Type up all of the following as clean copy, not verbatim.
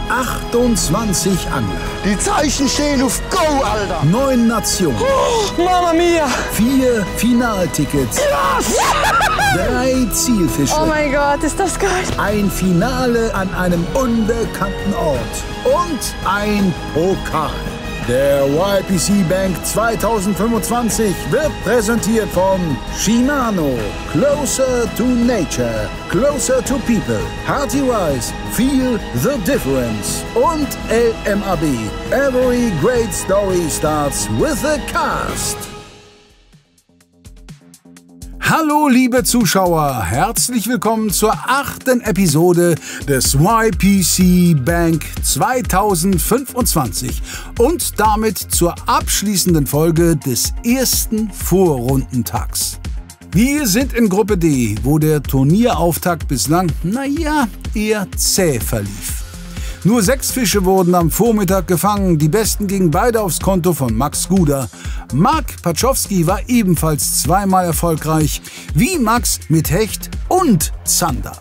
28 Angler. Die Zeichen stehen auf Go, Alter! 9 Nationen. Oh, Mama Mia! 4 Finaltickets. Yes! 3 Zielfische. Oh mein Gott, ist das geil! Ein Finale an einem unbekannten Ort. Und ein Pokal. Der YPC Bank 2025 wird präsentiert von Shimano. Closer to Nature, Closer to People. Hearty Rice, Feel the Difference. Und LMAB. Every great story starts with a cast. Hallo liebe Zuschauer, herzlich willkommen zur 8. Episode des YPC Bank 2025 und damit zur abschließenden Folge des ersten Vorrundentags. Wir sind in Gruppe D, wo der Turnierauftakt bislang, eher zäh verlief. Nur 6 Fische wurden am Vormittag gefangen, die besten gingen beide aufs Konto von Max Guder. Mark Paczowski war ebenfalls zweimal erfolgreich, wie Max mit Hecht und Zander.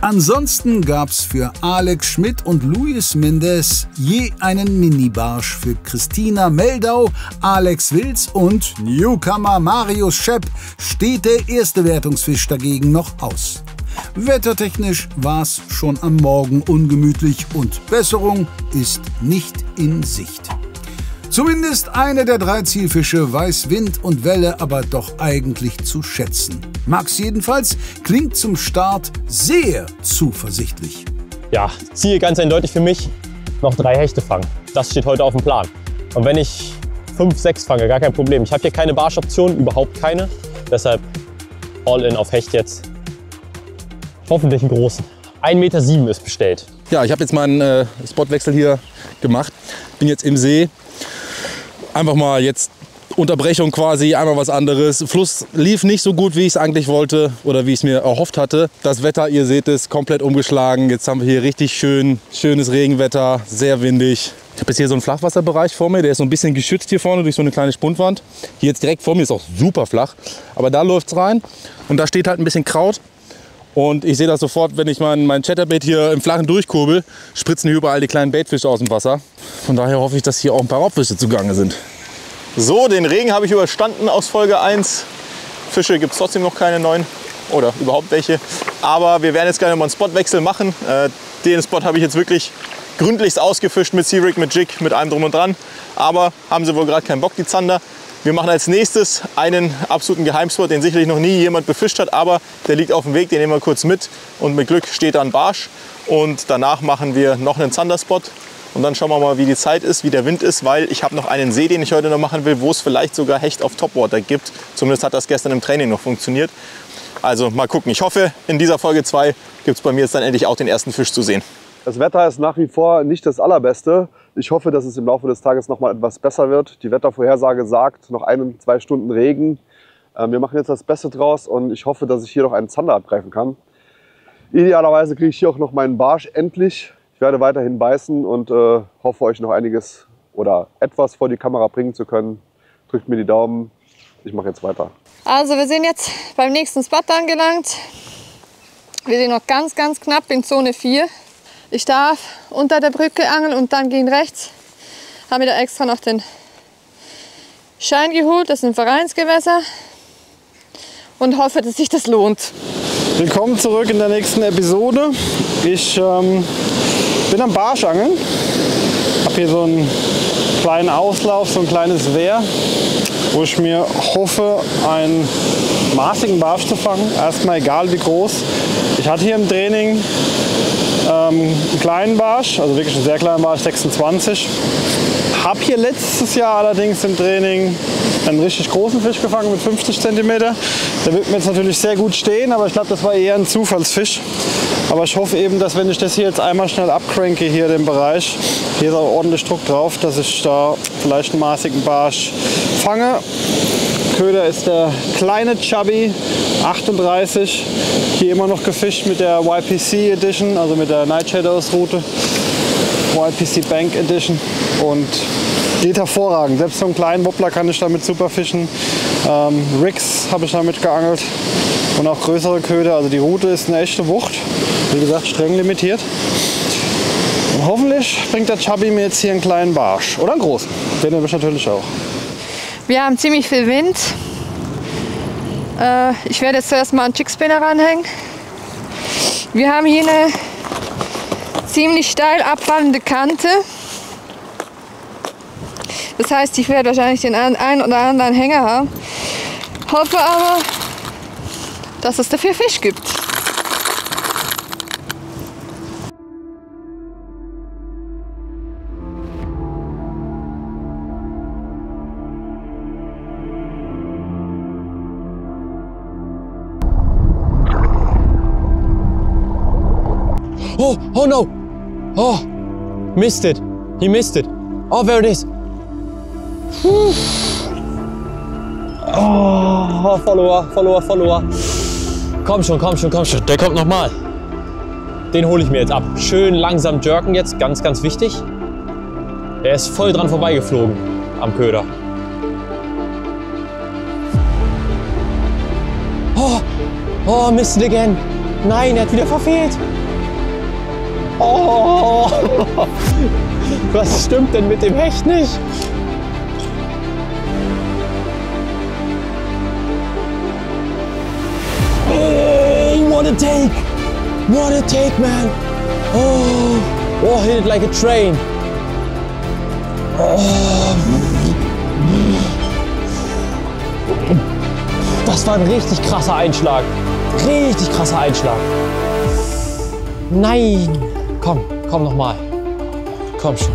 Ansonsten gab's für Alex Schmidt und Luis Mendez je einen Mini-Barsch. Für Christina Meldau, Alex Wilz und Newcomer Marius Schepp steht der erste Wertungsfisch dagegen noch aus. Wettertechnisch war's schon am Morgen ungemütlich und Besserung ist nicht in Sicht. Zumindest eine der 3 Zielfische weiß Wind und Welle aber doch eigentlich zu schätzen. Max jedenfalls klingt zum Start sehr zuversichtlich. Ja, Ziel ganz eindeutig für mich, noch 3 Hechte fangen. Das steht heute auf dem Plan. Und wenn ich 5, 6 fange, gar kein Problem. Ich habe hier keine Barschoption, überhaupt keine. Deshalb all in auf Hecht jetzt. Hoffentlich einen großen. 1,7 Meter ist bestellt. Ja, ich habe jetzt meinen Spotwechsel hier gemacht. Bin jetzt im See. Einfach mal jetzt Unterbrechung quasi, einmal was anderes. Fluss lief nicht so gut, wie ich es eigentlich wollte oder wie ich es mir erhofft hatte. Das Wetter, ihr seht es, komplett umgeschlagen. Jetzt haben wir hier richtig schönes Regenwetter, sehr windig. Ich habe jetzt hier so einen Flachwasserbereich vor mir, der ist so ein bisschen geschützt hier vorne durch so eine kleine Spundwand. Hier jetzt direkt vor mir ist auch super flach, aber da läuft es rein und da steht halt ein bisschen Kraut. Und ich sehe das sofort, wenn ich mein Chatterbait hier im Flachen durchkurbel, spritzen hier überall die kleinen Baitfische aus dem Wasser. Von daher hoffe ich, dass hier auch ein paar Raubfische zugange sind. So, den Regen habe ich überstanden aus Folge 1. Fische gibt es trotzdem noch keine neuen oder überhaupt welche. Aber wir werden jetzt gleich noch mal einen Spotwechsel machen. Den Spot habe ich jetzt wirklich gründlichst ausgefischt mit Sea-Rig, mit Jig, mit allem drum und dran. Aber haben sie wohl gerade keinen Bock, die Zander. Wir machen als nächstes einen absoluten Geheimspot, den sicherlich noch nie jemand befischt hat, aber der liegt auf dem Weg, den nehmen wir kurz mit und mit Glück steht da ein Barsch. Und danach machen wir noch einen Zanderspot und dann schauen wir mal, wie die Zeit ist, wie der Wind ist, weil ich habe noch einen See, den ich heute noch machen will, wo es vielleicht sogar Hecht auf Topwater gibt. Zumindest hat das gestern im Training noch funktioniert. Also mal gucken. Ich hoffe, in dieser Folge 2 gibt es bei mir jetzt dann endlich auch den ersten Fisch zu sehen. Das Wetter ist nach wie vor nicht das allerbeste. Ich hoffe, dass es im Laufe des Tages noch mal etwas besser wird. Die Wettervorhersage sagt, noch 1 bis 2 Stunden Regen. Wir machen jetzt das Beste draus und ich hoffe, dass ich hier noch einen Zander abgreifen kann. Idealerweise kriege ich hier auch noch meinen Barsch endlich. Ich werde weiterhin beißen und hoffe, euch noch einiges oder etwas vor die Kamera bringen zu können. Drückt mir die Daumen. Ich mache jetzt weiter. Also wir sind jetzt beim nächsten Spot angelangt. Wir sind noch ganz knapp in Zone 4. Ich darf unter der Brücke angeln und dann gehen rechts. Habe mir da extra noch den Schein geholt, das sind Vereinsgewässer. Und hoffe, dass sich das lohnt. Willkommen zurück in der nächsten Episode. Ich bin am Barschangeln. Habe hier so einen kleinen Auslauf, so ein kleines Wehr, wo ich mir hoffe, einen maßigen Barsch zu fangen. Erstmal egal wie groß. Ich hatte hier im Training einen kleinen Barsch, also wirklich einen sehr kleinen Barsch, 26. Habe hier letztes Jahr allerdings im Training einen richtig großen Fisch gefangen mit 50 cm. Der wird mir jetzt natürlich sehr gut stehen, aber ich glaube, das war eher ein Zufallsfisch. Aber ich hoffe eben, dass wenn ich das hier jetzt einmal schnell abcranke, hier den Bereich, hier ist auch ordentlich Druck drauf, dass ich da vielleicht einen maßigen Barsch fange. Köder ist der kleine Chubby 38, hier immer noch gefischt mit der YPC Edition, also mit der Night Shadows Route, YPC Bank Edition, und geht hervorragend. Selbst so einen kleinen Wobbler kann ich damit super fischen. Rigs habe ich damit geangelt und auch größere Köder, also die Route ist eine echte Wucht, wie gesagt streng limitiert. Und hoffentlich bringt der Chubby mir jetzt hier einen kleinen Barsch. Oder einen großen. Den nehme ich natürlich auch. Wir haben ziemlich viel Wind. Ich werde jetzt zuerst mal einen Jigspinner ranhängen. Wir haben hier eine ziemlich steil abfallende Kante. Das heißt, ich werde wahrscheinlich den einen oder anderen Hänger haben. Hoffe aber, dass es dafür Fisch gibt. Oh, oh no! Oh, missed it. He missed it. Oh, there it is. Oh, Follower, Follower, Follower. Komm schon, komm schon, komm schon. Der kommt nochmal. Den hole ich mir jetzt ab. Schön langsam jerken jetzt, ganz, ganz wichtig. Er ist voll dran vorbeigeflogen am Köder. Oh, oh, missed it again. Nein, er hat wieder verfehlt. Oh, was stimmt denn mit dem Hecht nicht? Oh, what a take! What a take, man! Oh, oh, hit it like a train. Oh. Das war ein richtig krasser Einschlag. Richtig krasser Einschlag. Nein! Komm, komm noch mal. Komm schon.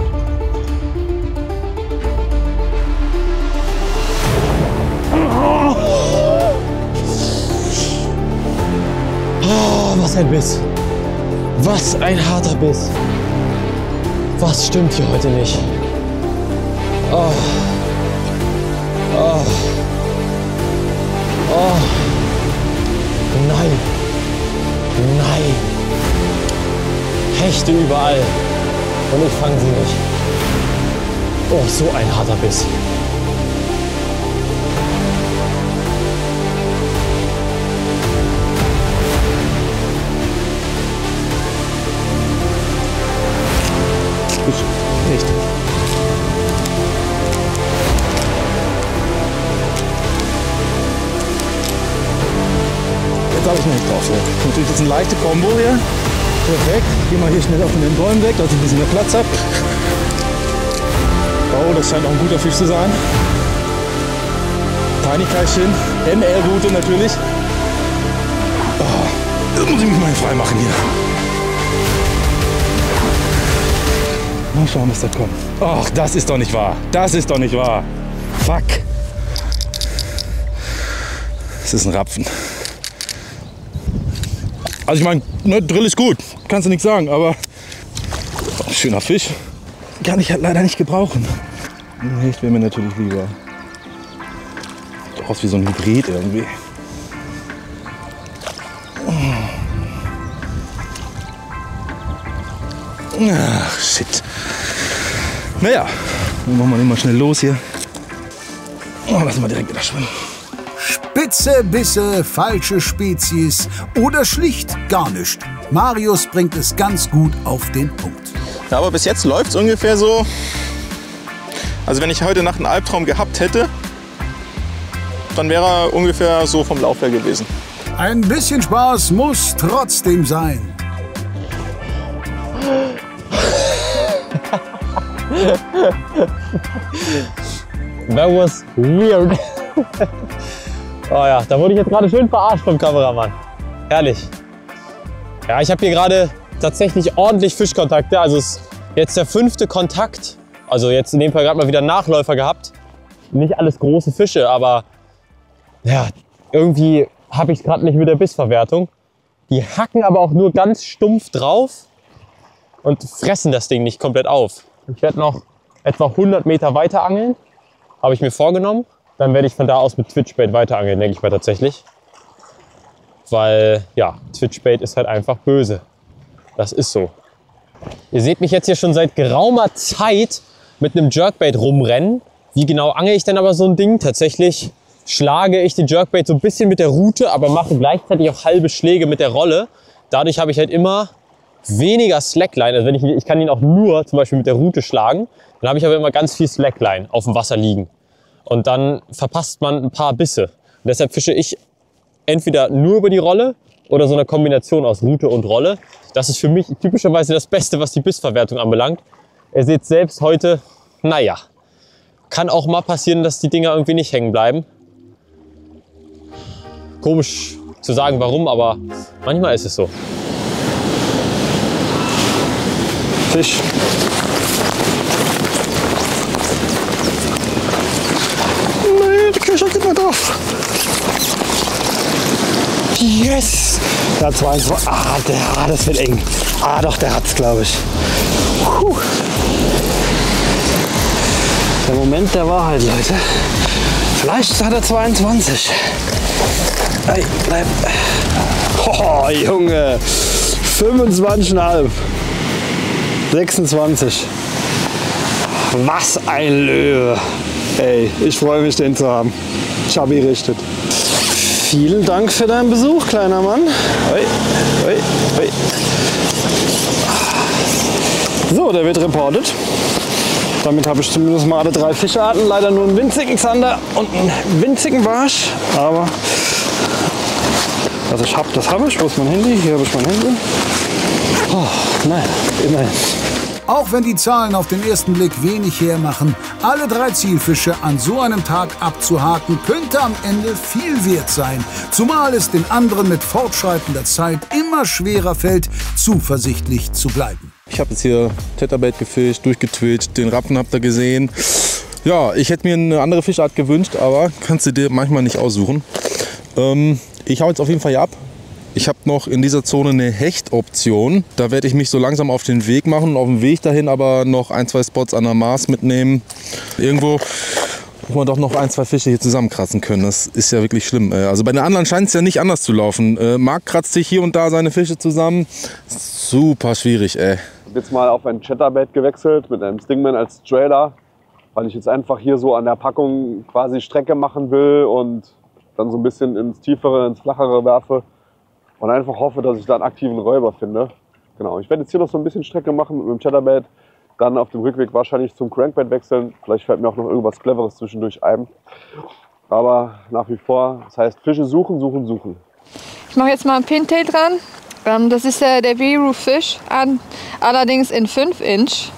Oh, was ein Biss. Was ein harter Biss. Was stimmt hier heute nicht? Oh. Oh. Oh. Nein. Nein. Hechte überall. Und ich fange sie nicht. Oh, so ein harter Biss. Richtig. Jetzt habe ich nicht drauf. Hier. Natürlich ist eine leichte Kombo hier. Perfekt. Geh mal hier schnell von den Bäumen weg, dass ich ein bisschen mehr Platz habe. Oh, das scheint auch ein guter Fisch zu sein. Kleinigkeitchen. ML-Route natürlich. Oh, da muss ich mich mal frei machen hier. Mal schauen, was da kommt. Ach, das ist doch nicht wahr. Das ist doch nicht wahr. Fuck. Das ist ein Rapfen. Also ich meine, ne, Drill ist gut, kannst du nichts sagen, aber schöner Fisch kann ich halt leider nicht gebrauchen. Ein Hecht wäre mir natürlich lieber. Sieht aus wie so ein Hybrid irgendwie. Ach, shit. Naja, dann machen wir den mal schnell los hier. Oh, lassen wir direkt wieder schwimmen. Spitze Bisse, falsche Spezies oder schlicht gar nicht. Marius bringt es ganz gut auf den Punkt. Ja, aber bis jetzt läuft es ungefähr so. Also wenn ich heute Nacht einen Albtraum gehabt hätte, dann wäre er ungefähr so vom Lauf her gewesen. Ein bisschen Spaß muss trotzdem sein. That was weird. Oh ja, da wurde ich jetzt gerade schön verarscht vom Kameramann. Herrlich. Ja, ich habe hier gerade tatsächlich ordentlich Fischkontakte. Also es ist jetzt der 5. Kontakt. Also jetzt in dem Fall gerade mal wieder Nachläufer gehabt. Nicht alles große Fische, aber ja, irgendwie habe ich es gerade nicht mit der Bissverwertung. Die hacken aber auch nur ganz stumpf drauf und fressen das Ding nicht komplett auf. Ich werde noch etwa 100 Meter weiter angeln, habe ich mir vorgenommen. Dann werde ich von da aus mit Twitchbait weiter angeln, denke ich mal tatsächlich. Weil, ja, Twitchbait ist halt einfach böse. Das ist so. Ihr seht mich jetzt hier schon seit geraumer Zeit mit einem Jerkbait rumrennen. Wie genau angel ich denn aber so ein Ding? Tatsächlich schlage ich den Jerkbait so ein bisschen mit der Rute, aber mache gleichzeitig auch halbe Schläge mit der Rolle. Dadurch habe ich halt immer weniger Slackline. Also ich kann ihn auch nur zum Beispiel mit der Rute schlagen. Dann habe ich aber immer ganz viel Slackline auf dem Wasser liegen. Und dann verpasst man ein paar Bisse. Und deshalb fische ich entweder nur über die Rolle oder so eine Kombination aus Rute und Rolle. Das ist für mich typischerweise das Beste, was die Bissverwertung anbelangt. Ihr seht selbst heute, naja, kann auch mal passieren, dass die Dinger irgendwie nicht hängen bleiben. Komisch zu sagen, warum, aber manchmal ist es so. Fisch. Nee, die Köcher geht nicht auf. Yes! Der hat 22. Das wird eng. Doch, der hat's, glaube ich. Puh. Der Moment der Wahrheit, Leute. Vielleicht hat er 22. Hey, bleib. Oh, Junge. 25,5. 26. Was ein Löwe. Ey, ich freue mich, den zu haben. Chubby richtet. Vielen Dank für deinen Besuch, kleiner Mann. Oi, oi, oi. So, der wird reportet. Damit habe ich zumindest mal alle 3 Fischarten. Leider nur einen winzigen Zander und einen winzigen Barsch. Aber also das habe ich. Wo ist mein Handy? Hier habe ich mein Handy. Oh, naja, immerhin. Auch wenn die Zahlen auf den ersten Blick wenig hermachen, alle 3 Zielfische an so einem Tag abzuhaken, könnte am Ende viel wert sein. Zumal es den anderen mit fortschreitender Zeit immer schwerer fällt, zuversichtlich zu bleiben. Ich habe jetzt hier Chatterbait gefischt, durchgetwitcht, den Rappen habt ihr gesehen. Ja, ich hätte mir eine andere Fischart gewünscht, aber kannst du dir manchmal nicht aussuchen. Ich hau jetzt auf jeden Fall hier ab. Ich habe noch in dieser Zone eine Hechtoption. Da werde ich mich so langsam auf den Weg machen. Auf dem Weg dahin aber noch 1, 2 Spots an der Maas mitnehmen. Irgendwo muss man doch noch 1, 2 Fische hier zusammenkratzen können. Das ist ja wirklich schlimm. Also bei den anderen scheint es ja nicht anders zu laufen. Marc kratzt sich hier und da seine Fische zusammen. Super schwierig, ey. Ich habe jetzt mal auf ein Chatterbait gewechselt mit einem Stingman als Trailer, weil ich jetzt einfach hier so an der Packung quasi Strecke machen will und dann so ein bisschen ins Tiefere, ins Flachere werfe. Und einfach hoffe, dass ich da einen aktiven Räuber finde. Genau, ich werde jetzt hier noch so ein bisschen Strecke machen mit dem Chatterbait. Dann auf dem Rückweg wahrscheinlich zum Crankbait wechseln. Vielleicht fällt mir auch noch irgendwas Cleveres zwischendurch ein. Aber nach wie vor, das heißt Fische suchen, suchen, suchen. Ich mache jetzt mal ein Pintail dran. Das ist der Viru Fish, allerdings in 5 Inch.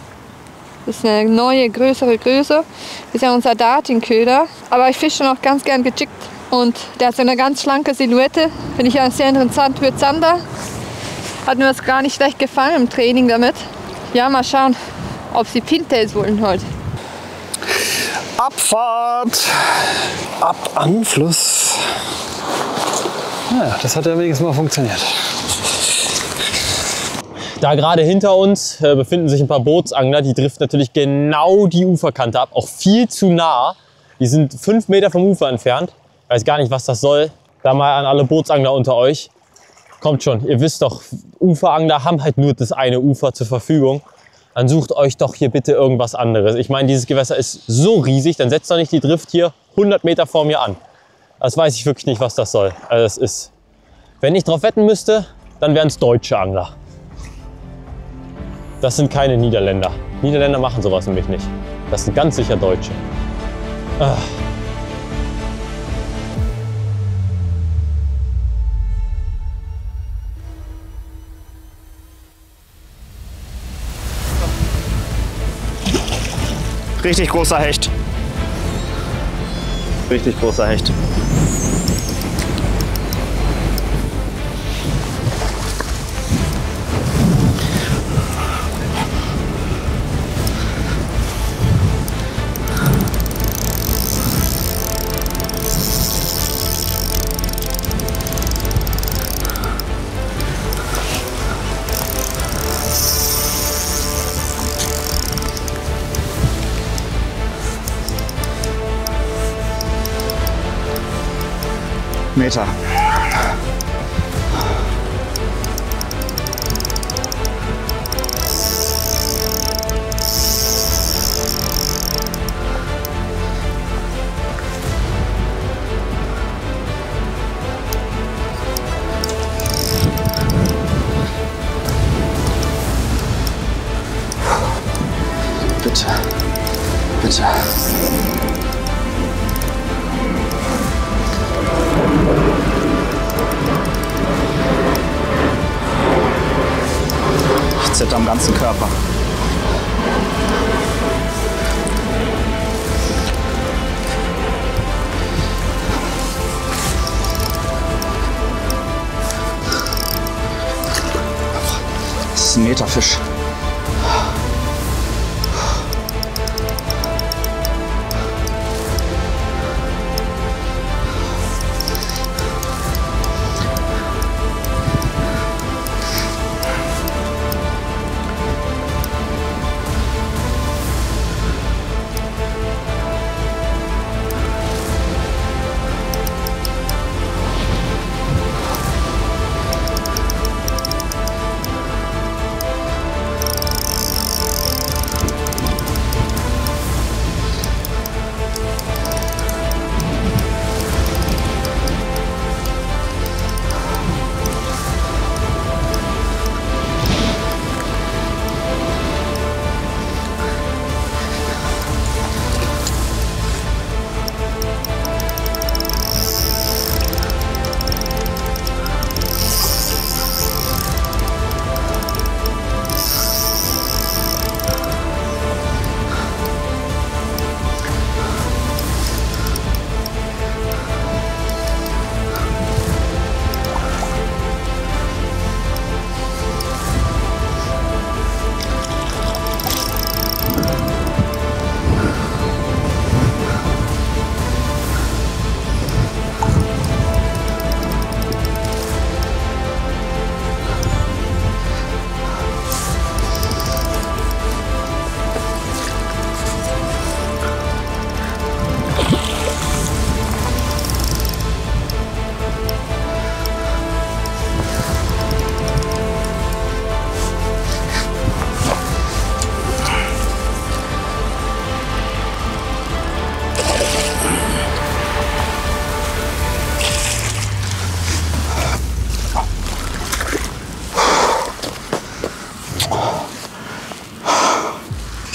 Das ist eine neue, größere Größe. Das ist ja unser Dartingköder. Aber ich fische noch ganz gern gejickt. Und der hat so eine ganz schlanke Silhouette. Finde ich ja sehr interessant für Zander. Hat mir das gar nicht schlecht gefallen im Training damit. Ja, mal schauen, ob sie Pintails wollen heute. Abfahrt! Ab an Fluss. Naja, das hat ja wenigstens mal funktioniert. Da gerade hinter uns befinden sich ein paar Bootsangler. Die driften natürlich genau die Uferkante ab. Auch viel zu nah. Die sind 5 Meter vom Ufer entfernt. Ich weiß gar nicht, was das soll. Da mal an alle Bootsangler unter euch. Kommt schon, ihr wisst doch, Uferangler haben halt nur das eine Ufer zur Verfügung. Dann sucht euch doch hier bitte irgendwas anderes. Ich meine, dieses Gewässer ist so riesig, dann setzt doch nicht die Drift hier 100 Meter vor mir an. Das weiß ich wirklich nicht, was das soll. Also das ist, wenn ich drauf wetten müsste, dann wären es deutsche Angler. Das sind keine Niederländer. Niederländer machen sowas nämlich nicht. Das sind ganz sicher Deutsche. Richtig großer Hecht. Richtig großer Hecht. Meter. bitte. Ich zitter am ganzen Körper. Das ist ein Meterfisch.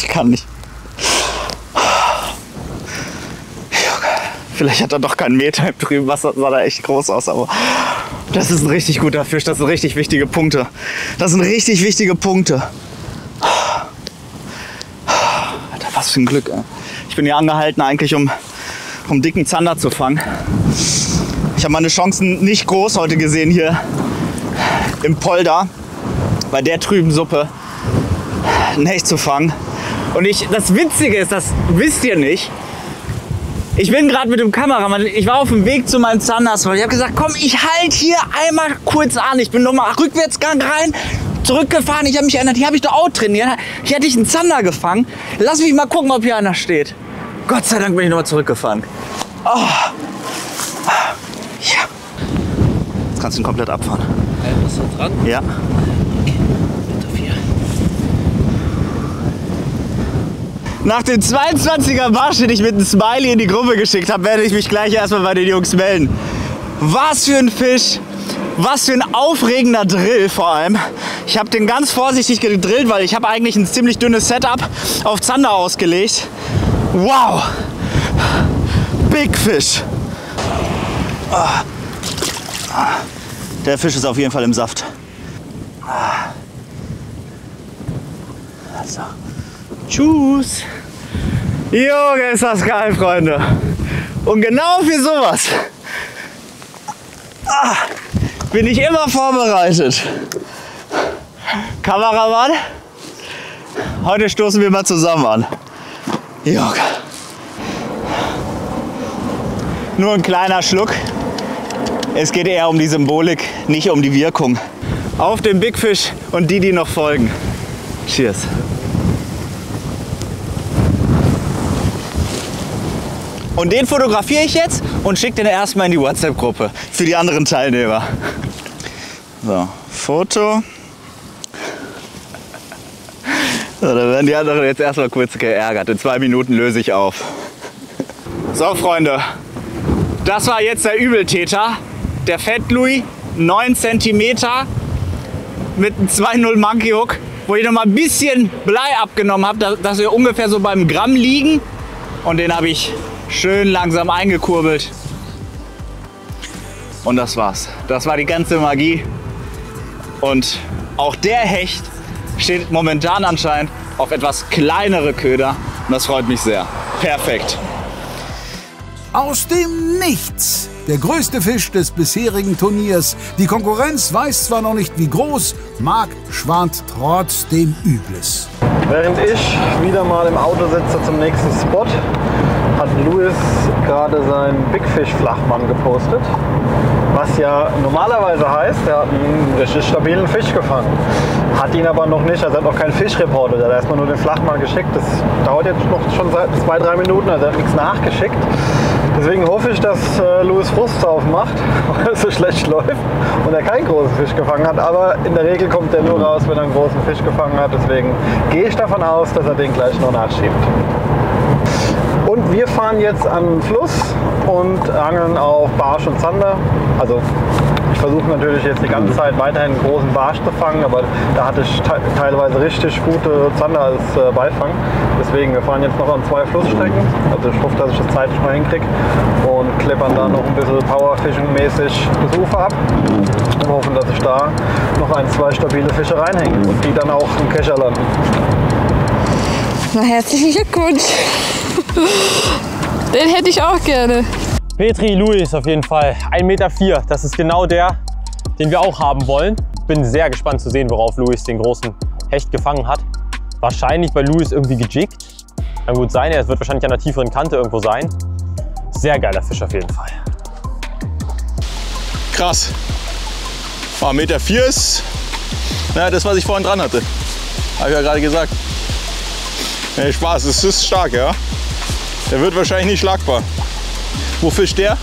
Kann nicht. Vielleicht hat er doch keinen Meter im trüben Wasser, sah da echt groß aus, aber das ist ein richtig guter Fisch, das sind richtig wichtige Punkte. Das sind richtig wichtige Punkte. Alter, was für ein Glück, ey. Ich bin hier angehalten eigentlich, um dicken Zander zu fangen. Ich habe meine Chancen nicht groß heute gesehen hier im Polder, bei der trüben Suppe einen Hecht zu fangen. Und das Witzige ist, das wisst ihr nicht, ich bin gerade mit dem Kameramann, ich war auf dem Weg zu meinem Zanderswald. Ich habe gesagt, komm, ich halte hier einmal kurz an. Ich bin nochmal Rückwärtsgang rein, zurückgefahren. Ich habe mich erinnert, hier habe ich doch auch trainiert. Hier hatte ich einen Zander gefangen. Lass mich mal gucken, ob hier einer steht. Gott sei Dank bin ich nochmal zurückgefahren. Oh. Ja. Jetzt kannst du ihn komplett abfahren. Bist du dran? Ja. Nach dem 22er Barsch, den ich mit einem Smiley in die Gruppe geschickt habe, werde ich mich gleich erstmal bei den Jungs melden. Was für ein Fisch, was für ein aufregender Drill vor allem. Ich habe den ganz vorsichtig gedrillt, weil ich habe eigentlich ein ziemlich dünnes Setup auf Zander ausgelegt. Wow, Big Fish. Der Fisch ist auf jeden Fall im Saft. So. Tschüss. Junge, ist das geil, Freunde. Und genau für sowas bin ich immer vorbereitet. Kameramann, heute stoßen wir mal zusammen an. Junge. Nur ein kleiner Schluck. Es geht eher um die Symbolik, nicht um die Wirkung. Auf den Big Fish und die noch folgen. Cheers. Und den fotografiere ich jetzt und schicke den erstmal in die WhatsApp-Gruppe für die anderen Teilnehmer. So, Foto. So, dann werden die anderen jetzt erstmal kurz geärgert. In 2 Minuten löse ich auf. So, Freunde, das war jetzt der Übeltäter. Der Fat Louis, 9 cm mit einem 2.0 Monkey Hook, wo ich noch mal ein bisschen Blei abgenommen habe, dass wir ungefähr so beim Gramm liegen. und den habe ich schön langsam eingekurbelt. Und das war's. Das war die ganze Magie. Und auch der Hecht steht momentan anscheinend auf etwas kleinere Köder. Und das freut mich sehr. Perfekt. Aus dem Nichts. Der größte Fisch des bisherigen Turniers. Die Konkurrenz weiß zwar noch nicht wie groß, Marc schwant trotzdem Übles. Während ich wieder mal im Auto sitze zum nächsten Spot, hat Louis gerade seinen Big Fish Flachmann gepostet. Was ja normalerweise heißt, er hat einen richtig stabilen Fisch gefangen. Hat ihn aber noch nicht, also er hat noch keinen Fischreport, er hat erstmal nur den Flachmann geschickt. Das dauert jetzt noch schon seit 2-3 Minuten, also er hat nichts nachgeschickt. Deswegen hoffe ich, dass Louis Frust aufmacht, weil es so schlecht läuft und er keinen großen Fisch gefangen hat. Aber in der Regel kommt er nur raus, wenn er einen großen Fisch gefangen hat. Deswegen gehe ich davon aus, dass er den gleich noch nachschiebt. Und wir fahren jetzt an den Fluss und angeln auf Barsch und Zander. Also ich versuche natürlich jetzt die ganze Zeit weiterhin einen großen Barsch zu fangen, aber da hatte ich teilweise richtig gute Zander als Beifang. Deswegen, wir fahren jetzt noch an 2 Flussstrecken. Also ich hoffe, dass ich das zeitlich mal hinkriege und kleppern da noch ein bisschen Powerfishing-mäßig das Ufer ab und hoffen, dass ich da noch 1-2 stabile Fische reinhänge und die dann auch im Kescher landen. Na, herzlichen Glückwunsch. Den hätte ich auch gerne. Petri Louis auf jeden Fall. 1,4 Meter. Das ist genau der, den wir auch haben wollen. Bin sehr gespannt zu sehen, worauf Louis den großen Hecht gefangen hat. Wahrscheinlich bei Louis irgendwie gejiggt. Kann gut sein, er wird wahrscheinlich an der tieferen Kante irgendwo sein. Sehr geiler Fisch auf jeden Fall. Krass. 1,4 Meter ist das, was ich vorhin dran hatte. Habe ich ja gerade gesagt. Nee, Spaß, es ist stark, ja. Der wird wahrscheinlich nicht schlagbar. Wo fischt der?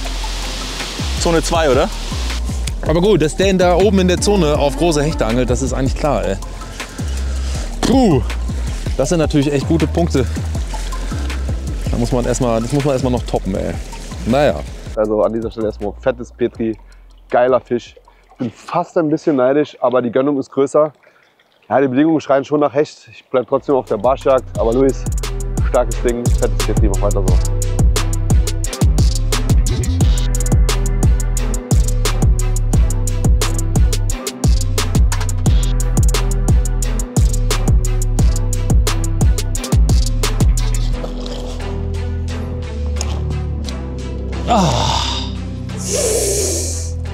Zone 2, oder? Aber gut, dass der da oben in der Zone auf große Hechte angelt, das ist eigentlich klar, ey. Puh, das sind natürlich echt gute Punkte. Das muss man erstmal noch toppen, ey. Naja. Also an dieser Stelle erstmal fettes Petri, geiler Fisch. Bin fast ein bisschen neidisch, aber die Gönnung ist größer. Ja, die Bedingungen schreien schon nach Hecht. Ich bleibe trotzdem auf der Barschjagd. Aber Louis, starkes Ding, fettes Petri, mach weiter so.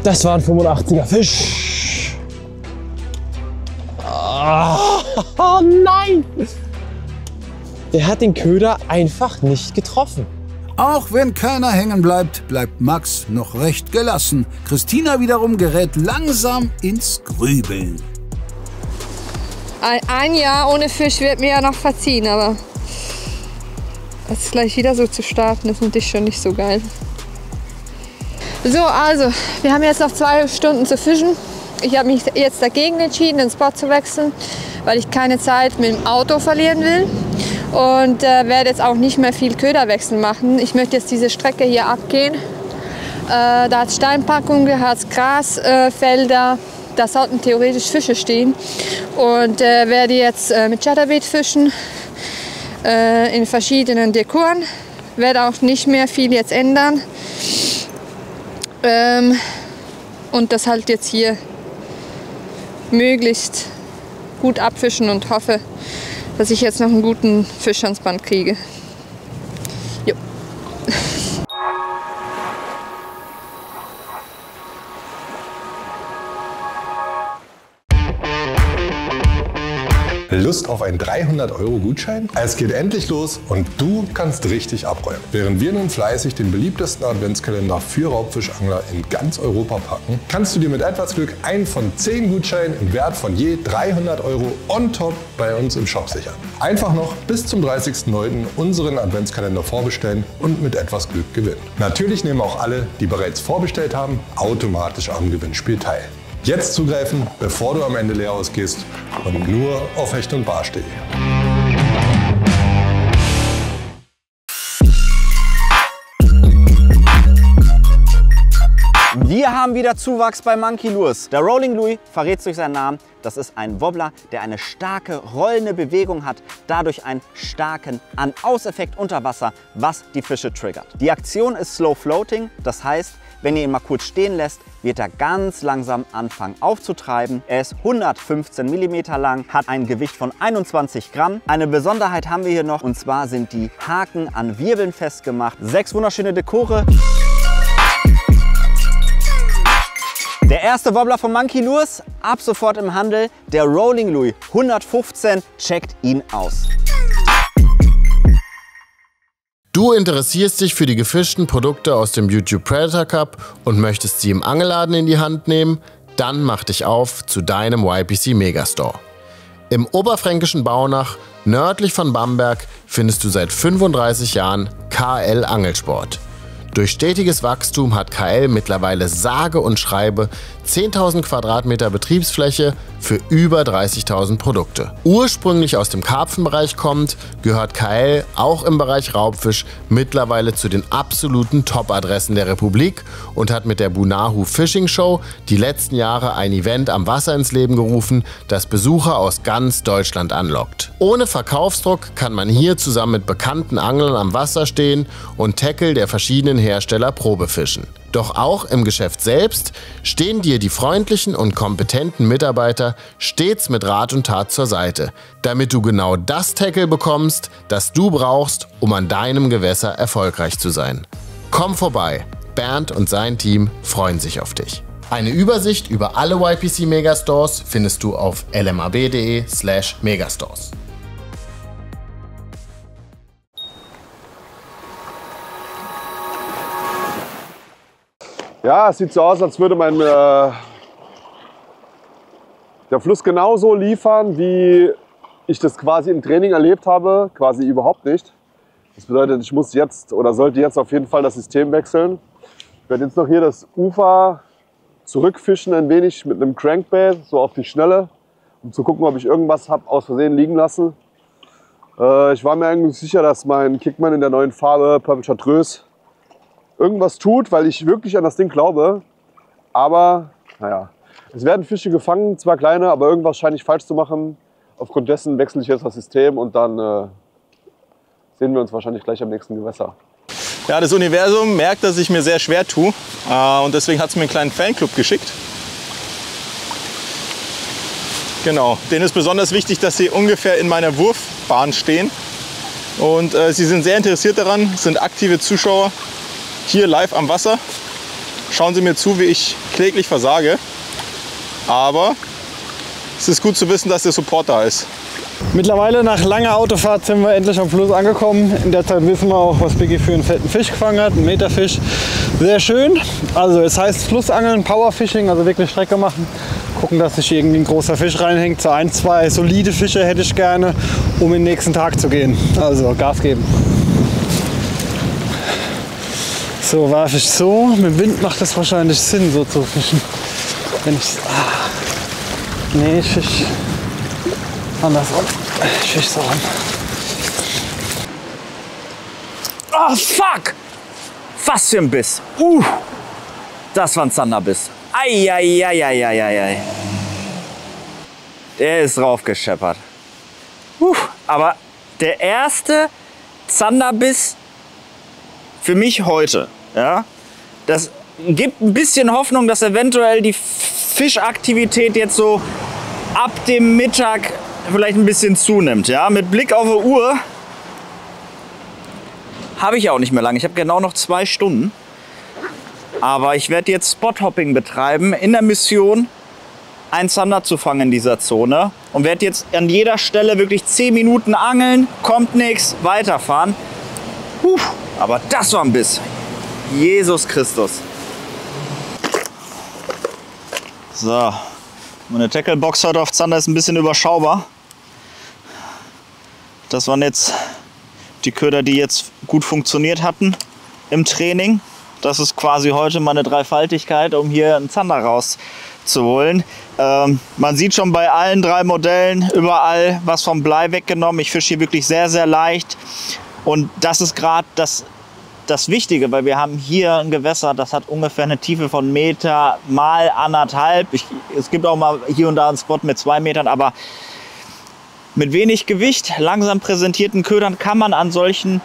Das war ein 85er Fisch. Oh nein! Der hat den Köder einfach nicht getroffen. Auch wenn keiner hängen bleibt, bleibt Max noch recht gelassen. Christina wiederum gerät langsam ins Grübeln. Ein Jahr ohne Fisch wird mir ja noch verziehen, aber jetzt gleich wieder so zu starten, ist natürlich schon nicht so geil. So, also, wir haben jetzt noch 2 Stunden zu fischen. Ich habe mich jetzt dagegen entschieden, den Spot zu wechseln, weil ich keine Zeit mit dem Auto verlieren will. Und werde jetzt auch nicht mehr viel Köderwechsel machen. Ich möchte jetzt diese Strecke hier abgehen. Da hat es Steinpackungen, da hat es Grasfelder. Da sollten theoretisch Fische stehen. Und werde jetzt mit Chatterbait fischen in verschiedenen Dekoren. Werde auch nicht mehr viel jetzt ändern. Und das halt jetzt hier möglichst gut abfischen und hoffe, dass ich jetzt noch einen guten Fisch ans Band kriege. Jo. Lust auf einen 300-Euro-Gutschein? Es geht endlich los und du kannst richtig abräumen. Während wir nun fleißig den beliebtesten Adventskalender für Raubfischangler in ganz Europa packen, kannst du dir mit etwas Glück einen von 10 Gutscheinen im Wert von je 300 Euro on top bei uns im Shop sichern. Einfach noch bis zum 30.09. unseren Adventskalender vorbestellen und mit etwas Glück gewinnen. Natürlich nehmen auch alle, die bereits vorbestellt haben, automatisch am Gewinnspiel teil. Jetzt zugreifen, bevor du am Ende leer ausgehst und nur auf Hecht und Barsch.de. Wir Wir haben wieder Zuwachs bei Monkey Lures. Der Rolling Louie verrät durch seinen Namen. Das ist ein Wobbler, der eine starke rollende Bewegung hat, dadurch einen starken An-Aus-Effekt unter Wasser, was die Fische triggert. Die Aktion ist Slow Floating, das heißt, wenn ihr ihn mal kurz stehen lässt, wird er ganz langsam anfangen aufzutreiben. Er ist 115 mm lang, hat ein Gewicht von 21 Gramm. Eine Besonderheit haben wir hier noch, und zwar sind die Haken an Wirbeln festgemacht. 6 wunderschöne Dekore. Der erste Wobbler von Monkey Lures, ab sofort im Handel, der Rolling Louie 115, checkt ihn aus. Du interessierst dich für die gefischten Produkte aus dem YouTube Predator Cup und möchtest sie im Angelladen in die Hand nehmen? Dann mach dich auf zu deinem YPC Megastore. Im oberfränkischen Baunach, nördlich von Bamberg, findest du seit 35 Jahren KL Angelsport. Durch stetiges Wachstum hat KL mittlerweile sage und schreibe 10.000 Quadratmeter Betriebsfläche für über 30.000 Produkte. Ursprünglich aus dem Karpfenbereich kommt, gehört KL auch im Bereich Raubfisch mittlerweile zu den absoluten Top-Adressen der Republik und hat mit der Bunahu Fishing Show die letzten Jahre ein Event am Wasser ins Leben gerufen, das Besucher aus ganz Deutschland anlockt. Ohne Verkaufsdruck kann man hier zusammen mit bekannten Anglern am Wasser stehen und Tackle der verschiedenen Hersteller Probefischen. Doch auch im Geschäft selbst stehen dir die freundlichen und kompetenten Mitarbeiter stets mit Rat und Tat zur Seite, damit du genau das Tackle bekommst, das du brauchst, um an deinem Gewässer erfolgreich zu sein. Komm vorbei, Bernd und sein Team freuen sich auf dich. Eine Übersicht über alle YPC Megastores findest du auf lmab.de/megastores. Ja, es sieht so aus, als würde der Fluss genauso liefern, wie ich das quasi im Training erlebt habe. Quasi überhaupt nicht. Das bedeutet, ich muss jetzt oder sollte jetzt auf jeden Fall das System wechseln. Ich werde jetzt noch hier das Ufer zurückfischen ein wenig mit einem Crankbait, so auf die Schnelle, um zu gucken, ob ich irgendwas habe aus Versehen liegen lassen. Ich war mir eigentlich sicher, dass mein Kickman in der neuen Farbe Purple Chartreuse irgendwas tut, weil ich wirklich an das Ding glaube. Aber naja, es werden Fische gefangen, zwar kleine, aber irgendwas scheine ich falsch zu machen. Aufgrund dessen wechsle ich jetzt das System und dann sehen wir uns wahrscheinlich gleich am nächsten Gewässer. Ja, das Universum merkt, dass ich mir sehr schwer tue und deswegen hat es mir einen kleinen Fanclub geschickt. Genau, denen ist besonders wichtig, dass sie ungefähr in meiner Wurfbahn stehen und sie sind sehr interessiert daran, sind aktive Zuschauer hier live am Wasser. Schauen Sie mir zu, wie ich kläglich versage, aber es ist gut zu wissen, dass der Support da ist. Mittlerweile nach langer Autofahrt sind wir endlich am Fluss angekommen. In der Zeit wissen wir auch, was Biggie für einen fetten Fisch gefangen hat, einen Meterfisch. Sehr schön. Also es heißt Flussangeln, Powerfishing, also wirklich Strecke machen. Gucken, dass sich irgendwie ein großer Fisch reinhängt. So 1, 2 solide Fische hätte ich gerne, um in den nächsten Tag zu gehen. Also Gas geben. So, werfe ich so. Mit dem Wind macht es wahrscheinlich Sinn, so zu fischen. Wenn ich... Nee, ich fisch andersrum. Ich fisch so ran. Oh, fuck! Was für ein Biss. Das war ein Zanderbiss. Eieieiei. Der ist draufgescheppert. Aber der erste Zanderbiss für mich heute. Ja? Das gibt ein bisschen Hoffnung, dass eventuell die Fischaktivität jetzt so ab dem Mittag vielleicht ein bisschen zunimmt. Ja? Mit Blick auf die Uhr habe ich auch nicht mehr lange. Ich habe genau noch 2 Stunden. Aber ich werde jetzt Spothopping betreiben in der Mission, einen Zander zu fangen in dieser Zone. Und werde jetzt an jeder Stelle wirklich 10 Minuten angeln, kommt nichts, weiterfahren. Aber das war ein Biss. Jesus Christus. So, meine Tacklebox heute auf Zander ist ein bisschen überschaubar. Das waren jetzt die Köder, die jetzt gut funktioniert hatten im Training. Das ist quasi heute meine Dreifaltigkeit, um hier einen Zander rauszuholen. Man sieht schon bei allen 3 Modellen überall was vom Blei weggenommen. Ich fische hier wirklich sehr, sehr leicht. Und das ist gerade das das Wichtige, weil wir haben hier ein Gewässer, das hat ungefähr eine Tiefe von Meter mal 1,5. Es gibt auch mal hier und da einen Spot mit 2 Metern, aber mit wenig Gewicht, langsam präsentierten Ködern kann man an solchen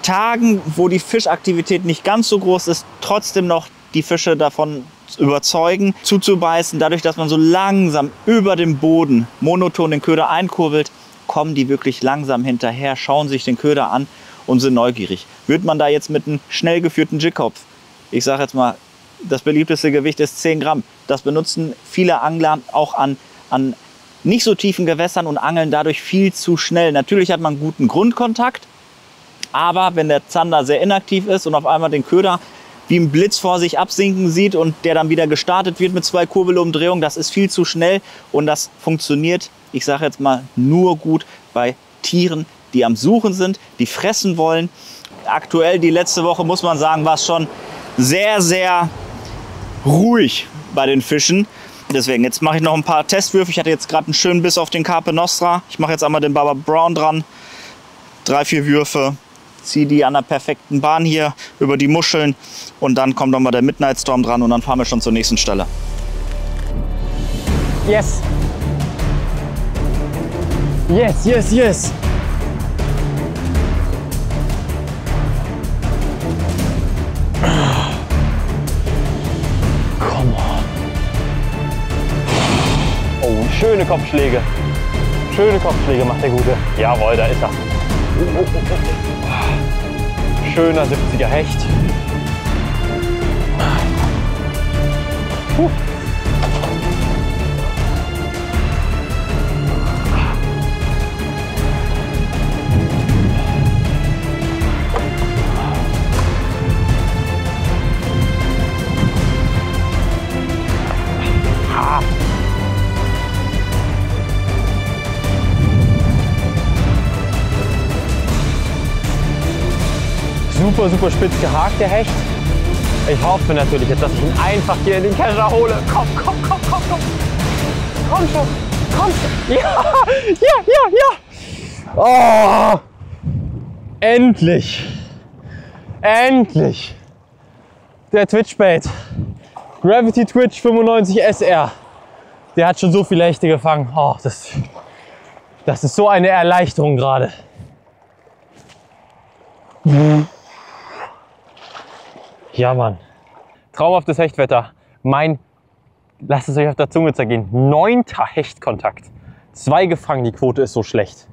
Tagen, wo die Fischaktivität nicht ganz so groß ist, trotzdem noch die Fische davon überzeugen, zuzubeißen. Dadurch, dass man so langsam über dem Boden monoton den Köder einkurbelt, kommen die wirklich langsam hinterher, schauen sich den Köder an und sind neugierig. Wird man da jetzt mit einem schnell geführten Jigkopf, ich sage jetzt mal, das beliebteste Gewicht ist 10 Gramm. Das benutzen viele Angler auch an nicht so tiefen Gewässern und angeln dadurch viel zu schnell. Natürlich hat man guten Grundkontakt, aber wenn der Zander sehr inaktiv ist und auf einmal den Köder wie ein Blitz vor sich absinken sieht und der dann wieder gestartet wird mit 2 Kurbelumdrehungen, das ist viel zu schnell und das funktioniert, ich sage jetzt mal, nur gut bei Tieren, die am Suchen sind, die fressen wollen. Aktuell, die letzte Woche, muss man sagen, war es schon sehr, sehr ruhig bei den Fischen. Deswegen, jetzt mache ich noch ein paar Testwürfe. Ich hatte jetzt gerade einen schönen Biss auf den Carpe Nostra. Ich mache jetzt einmal den Baba Brown dran. 3, 4 Würfe. Ziehe die an der perfekten Bahn hier über die Muscheln. Und dann kommt nochmal der Midnight Storm dran und dann fahren wir schon zur nächsten Stelle. Yes! Yes, yes, yes! Come on! Oh, schöne Kopfschläge. Schöne Kopfschläge macht der Gute. Jawohl, da ist er. Schöner 70er Hecht. Super, super spitz gehakt, der Hecht. Ich hoffe natürlich jetzt, dass ich ihn einfach hier in den Kescher hole. Komm, komm, komm, komm, komm. Komm schon, komm schon. Ja, ja, ja, ja. Oh, endlich. Endlich. Der Twitchbait. Gravity Twitch 95 SR. Der hat schon so viele Hechte gefangen. Oh, das ist so eine Erleichterung gerade. Ja, Mann. Traumhaftes Hechtwetter. Lasst es euch auf der Zunge zergehen. 9. Hechtkontakt. 2 gefangen, die Quote ist so schlecht.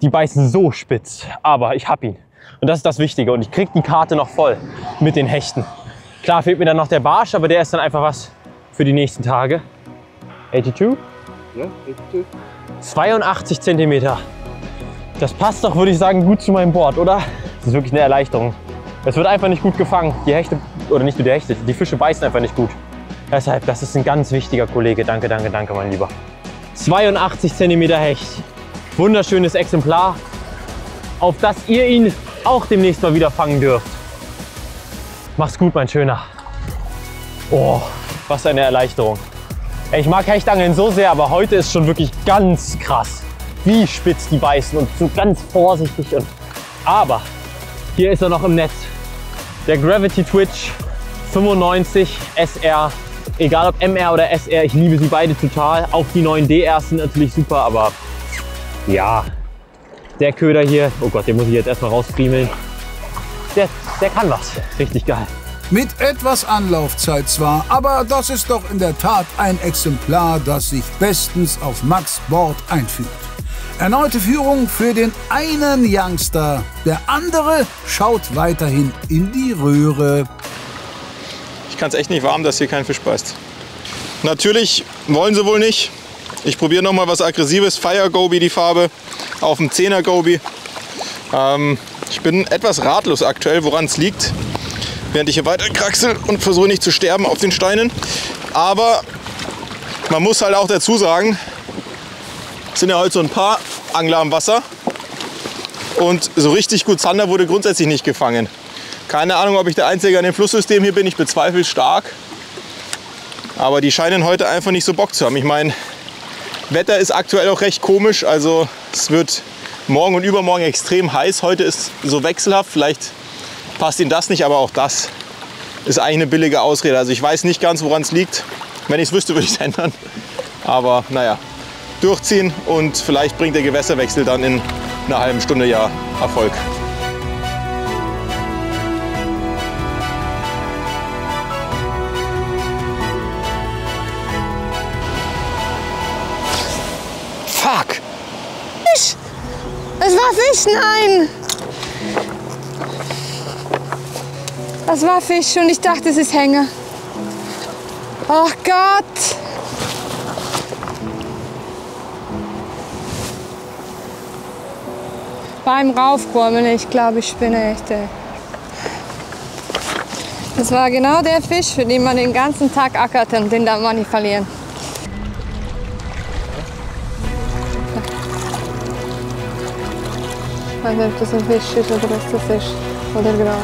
Die beißen so spitz, aber ich hab ihn. Und das ist das Wichtige. Und ich krieg die Karte noch voll mit den Hechten. Klar fehlt mir dann noch der Barsch, aber der ist dann einfach was für die nächsten Tage. 82? Ja, 82. 82 cm. Das passt doch, würde ich sagen, gut zu meinem Board, oder? Das ist wirklich eine Erleichterung. Es wird einfach nicht gut gefangen. Die Hechte, oder nicht nur die Hechte, die Fische beißen einfach nicht gut. Deshalb, das ist ein ganz wichtiger Kollege. Danke, danke, danke, mein Lieber. 82 cm Hecht. Wunderschönes Exemplar, auf das ihr ihn auch demnächst mal wieder fangen dürft. Mach's gut, mein Schöner. Oh, was eine Erleichterung. Ich mag Hechtangeln so sehr, aber heute ist schon wirklich ganz krass, wie spitz die beißen und so ganz vorsichtig. Aber hier ist er noch im Netz. Der Gravity Twitch 95 SR. Egal ob MR oder SR, ich liebe sie beide total. Auch die neuen DRs sind natürlich super, aber ja, der Köder hier, oh Gott, den muss ich jetzt erstmal rausfriemeln. Der kann was. Richtig geil. Mit etwas Anlaufzeit zwar, aber das ist doch in der Tat ein Exemplar, das sich bestens auf Max' Board einfügt. Erneute Führung für den einen Youngster. Der andere schaut weiterhin in die Röhre. Ich kann es echt nicht warm, dass hier kein Fisch beißt. Natürlich wollen sie wohl nicht. Ich probiere noch mal was Aggressives. Fire Goby die Farbe auf dem 10er Goby. Ich bin etwas ratlos aktuell, woran es liegt. Während ich hier weiter kraxel und versuche nicht zu sterben auf den Steinen. Aber man muss halt auch dazu sagen, es sind ja heute so ein paar Angler am Wasser. Und so richtig gut Zander wurde grundsätzlich nicht gefangen. Keine Ahnung, ob ich der Einzige an dem Flusssystem hier bin. Ich bezweifle stark. Aber die scheinen heute einfach nicht so Bock zu haben. Ich meine, Wetter ist aktuell auch recht komisch. Also es wird morgen und übermorgen extrem heiß. Heute ist so wechselhaft. Vielleicht passt ihnen das nicht, aber auch das ist eigentlich eine billige Ausrede. Also ich weiß nicht ganz, woran es liegt. Wenn ich es wüsste, würde ich es ändern. Aber naja, durchziehen und vielleicht bringt der Gewässerwechsel dann in einer halben Stunde ja Erfolg. Fuck! Fisch! Es war Fisch, nein! Das war Fisch und ich dachte, es ist Hänger. Oh Gott! Beim Raufkurmeln, ich glaube, ich spinne echt. Ey. Das war genau der Fisch, für den man den ganzen Tag ackert und den darf man nicht verlieren. Ich weiß nicht, ob das ein Fisch ist oder ist das Fisch oder Gras.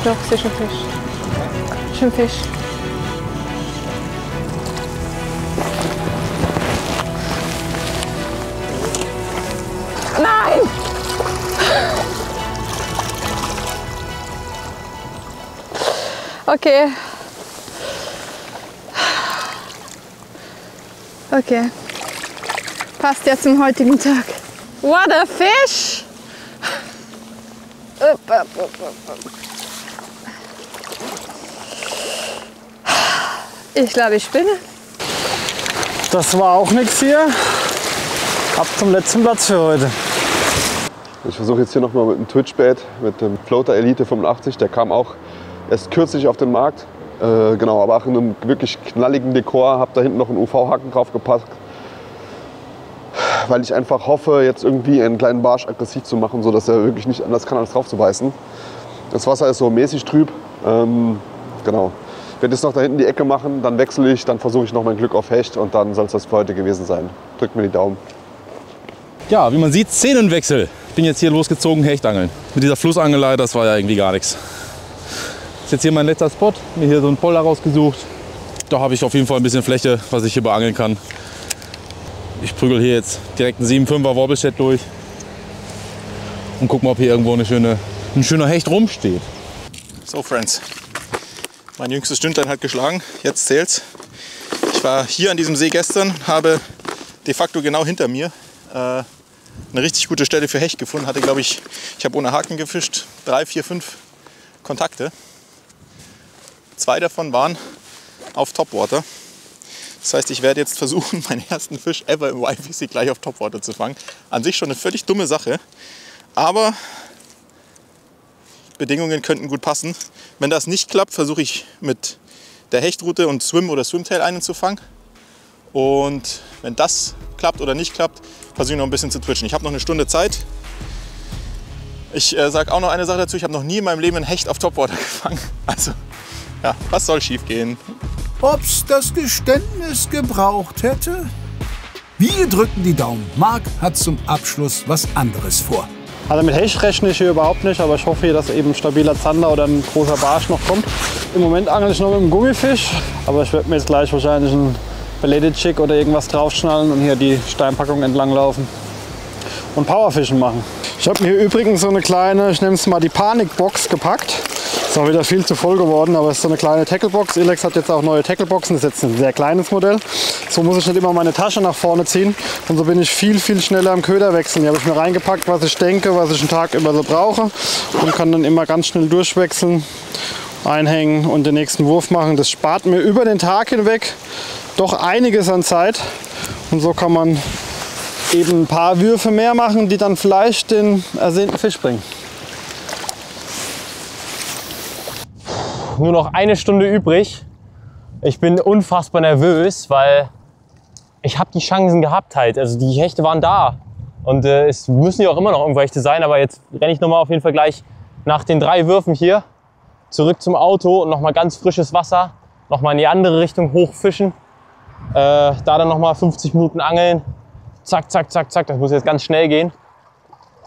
Doch, es ist ein Fisch. Es ist ein Fisch. Nein! Okay. Okay. Passt ja zum heutigen Tag. What a fish! Ich glaube, ich spinne. Das war auch nichts hier. Ab zum letzten Platz für heute. Ich versuche jetzt hier nochmal mit einem Twitch-Bait, mit dem Floater Elite 85. Der kam auch erst kürzlich auf den Markt. Genau, aber auch in einem wirklich knalligen Dekor. Habe da hinten noch einen UV-Haken drauf gepackt. Weil ich einfach hoffe, jetzt irgendwie einen kleinen Barsch aggressiv zu machen, sodass er wirklich nicht anders kann, als drauf zu beißen. Das Wasser ist so mäßig trüb. Genau. Ich werde jetzt noch da hinten die Ecke machen, dann wechsle ich, dann versuche ich noch mein Glück auf Hecht und dann soll es das für heute gewesen sein. Drückt mir die Daumen. Ja, wie man sieht, Szenenwechsel. Ich bin jetzt hier losgezogen, Hechtangeln. Mit dieser Flussangelei, das war ja irgendwie gar nichts. Das ist jetzt hier mein letzter Spot. Mir hier so einen Polder rausgesucht. Da habe ich auf jeden Fall ein bisschen Fläche, was ich hier beangeln kann. Ich prügel hier jetzt direkt einen 7,5er Wobblechat durch und guck mal, ob hier irgendwo ein schöner Hecht rumsteht. So, Friends. Mein jüngstes Stündlein hat geschlagen. Jetzt zählt's. Ich war hier an diesem See gestern, habe de facto genau hinter mir eine richtig gute Stelle für Hecht gefunden. Hatte, glaube ich habe ohne Haken gefischt, 3, 4, 5 Kontakte. 2 davon waren auf Topwater. Das heißt, ich werde jetzt versuchen, meinen ersten Fisch ever im YPC gleich auf Topwater zu fangen. An sich schon eine völlig dumme Sache, aber Bedingungen könnten gut passen. Wenn das nicht klappt, versuche ich mit der Hechtroute und Swim oder Swimtail einen zu fangen. Und wenn das klappt oder nicht klappt, versuche ich noch ein bisschen zu twitchen. Ich habe noch eine Stunde Zeit. Ich sage auch noch eine Sache dazu. Ich habe noch nie in meinem Leben einen Hecht auf Topwater gefangen. Also, ja, was soll schief gehen? Ob's das Geständnis gebraucht hätte? Wir drücken die Daumen. Marc hat zum Abschluss was anderes vor. Also mit Hecht rechne ich hier überhaupt nicht, aber ich hoffe hier, dass eben ein stabiler Zander oder ein großer Barsch noch kommt. Im Moment angel ich noch mit einem Gummifisch, aber ich werde mir jetzt gleich wahrscheinlich einen Belated Chick oder irgendwas draufschnallen und hier die Steinpackung entlang laufen und Powerfischen machen. Ich habe mir hier übrigens so eine kleine, ich nenne es mal die Panikbox gepackt. Ist auch wieder viel zu voll geworden, aber es ist so eine kleine Tacklebox. Ilex hat jetzt auch neue Tackleboxen, das ist jetzt ein sehr kleines Modell. So muss ich nicht immer meine Tasche nach vorne ziehen und so bin ich viel schneller am Köder wechseln. Hier habe ich mir reingepackt, was ich denke, was ich einen Tag über so brauche und kann dann immer ganz schnell durchwechseln, einhängen und den nächsten Wurf machen. Das spart mir über den Tag hinweg doch einiges an Zeit und so kann man eben ein paar Würfe mehr machen, die dann vielleicht den ersehnten Fisch bringen. Nur noch eine Stunde übrig. Ich bin unfassbar nervös, weil ich habe die Chancen gehabt halt. Also die Hechte waren da und es müssen ja auch immer noch irgendwo Hechte sein. Aber jetzt renne ich nochmal auf jeden Fall gleich nach den 3 Würfen hier zurück zum Auto und nochmal ganz frisches Wasser, nochmal in die andere Richtung hochfischen. Da dann nochmal 50 Minuten angeln. Zack, zack, zack, zack. Das muss jetzt ganz schnell gehen.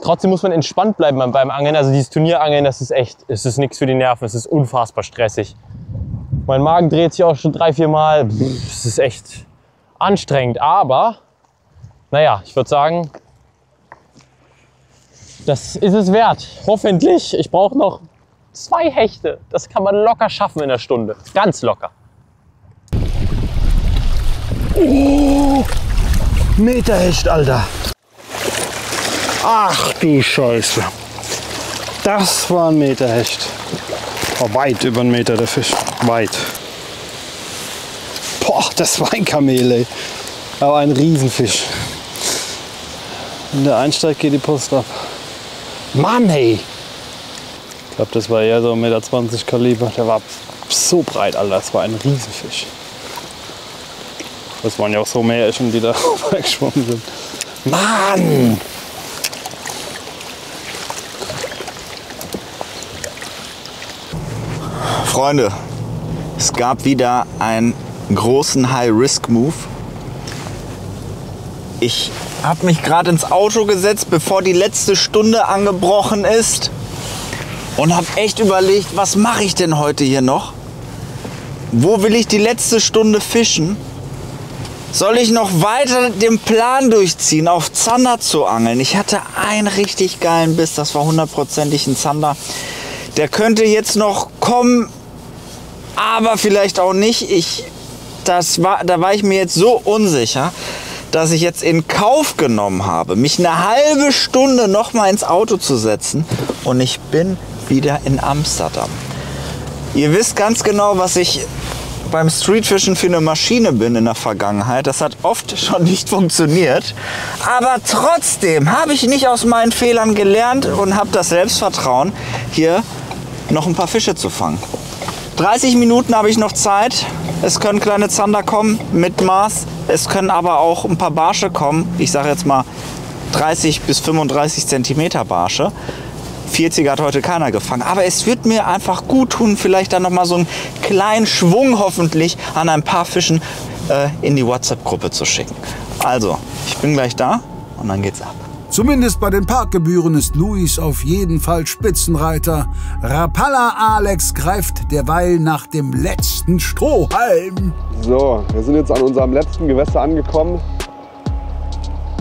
Trotzdem muss man entspannt bleiben beim Angeln. Also dieses Turnierangeln, das ist echt, es ist nichts für die Nerven. Es ist unfassbar stressig. Mein Magen dreht sich auch schon 3, 4 Mal. Es ist echt anstrengend. Aber, naja, ich würde sagen, Das ist es wert. Hoffentlich. Ich brauche noch 2 Hechte. Das kann man locker schaffen in der Stunde. Ganz locker. Oh, Meterhecht, Alter. Ach du Scheiße. Das war ein Meterhecht. Oh, weit über einen Meter der Fisch. Weit. Boah, das war ein Kamel, ey. Aber ein Riesenfisch. Wenn der einsteigt, geht die Post ab. Mann, ey. Ich glaube, das war eher so 1,20 Meter Kaliber. Der war so breit, Alter. Das war ein Riesenfisch. Das waren ja auch so Meereschen, die da weggeschwommen sind. Mann! Freunde, es gab wieder einen großen High-Risk-Move. Ich habe mich gerade ins Auto gesetzt, bevor die letzte Stunde angebrochen ist und habe echt überlegt, was mache ich denn heute hier noch? Wo will ich die letzte Stunde fischen? Soll ich noch weiter den Plan durchziehen, auf Zander zu angeln? Ich hatte einen richtig geilen Biss, das war 100%ig ein Zander. Der könnte jetzt noch kommen, aber vielleicht auch nicht. Da war ich mir jetzt so unsicher, dass ich jetzt in Kauf genommen habe, mich eine halbe Stunde noch mal ins Auto zu setzen und ich bin wieder in Amsterdam. Ihr wisst ganz genau, was ich beim Streetfischen für eine Maschine bin in der Vergangenheit. Das hat oft schon nicht funktioniert, aber trotzdem habe ich nicht aus meinen Fehlern gelernt und habe das Selbstvertrauen, hier noch ein paar Fische zu fangen. 30 Minuten habe ich noch Zeit. Es können kleine Zander kommen mit Maß. Es können aber auch ein paar Barsche kommen. Ich sage jetzt mal 30 bis 35 Zentimeter Barsche. 40er hat heute keiner gefangen. Aber es wird mir einfach gut tun, vielleicht dann noch mal so einen kleinen Schwung hoffentlich an ein paar Fischen in die WhatsApp-Gruppe zu schicken. Also, ich bin gleich da und dann geht's ab. Zumindest bei den Parkgebühren ist Luis auf jeden Fall Spitzenreiter. Rapala Alex greift derweil nach dem letzten Strohhalm. So, wir sind jetzt an unserem letzten Gewässer angekommen.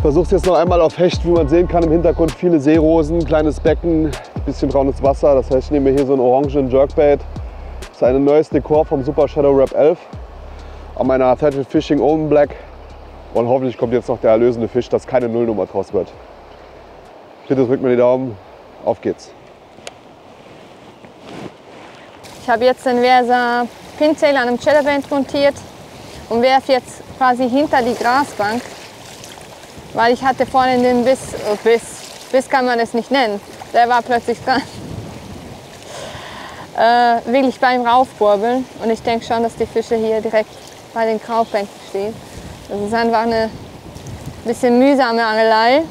Versuch's jetzt noch einmal auf Hecht. Wie man sehen kann, im Hintergrund viele Seerosen, kleines Becken, bisschen braunes Wasser. Das heißt, ich nehme hier so einen orangen Jerkbait. Das ist ein neues Dekor vom Super Shadow Rap 11 an meiner Threaded Fishing Omen Black. Und hoffentlich kommt jetzt noch der erlösende Fisch, dass keine Nullnummer draus wird. Bitte drückt mir die Daumen. Auf geht's. Ich habe jetzt den Versa Pintail an einem Chatterbait montiert und werfe jetzt quasi hinter die Grasbank, weil ich hatte vorhin den Biss kann man es nicht nennen, der war plötzlich dran. Wirklich beim Raufkurbeln und ich denke schon, dass die Fische hier direkt bei den Kraufbänken stehen. Das ist einfach eine bisschen mühsame Angelei,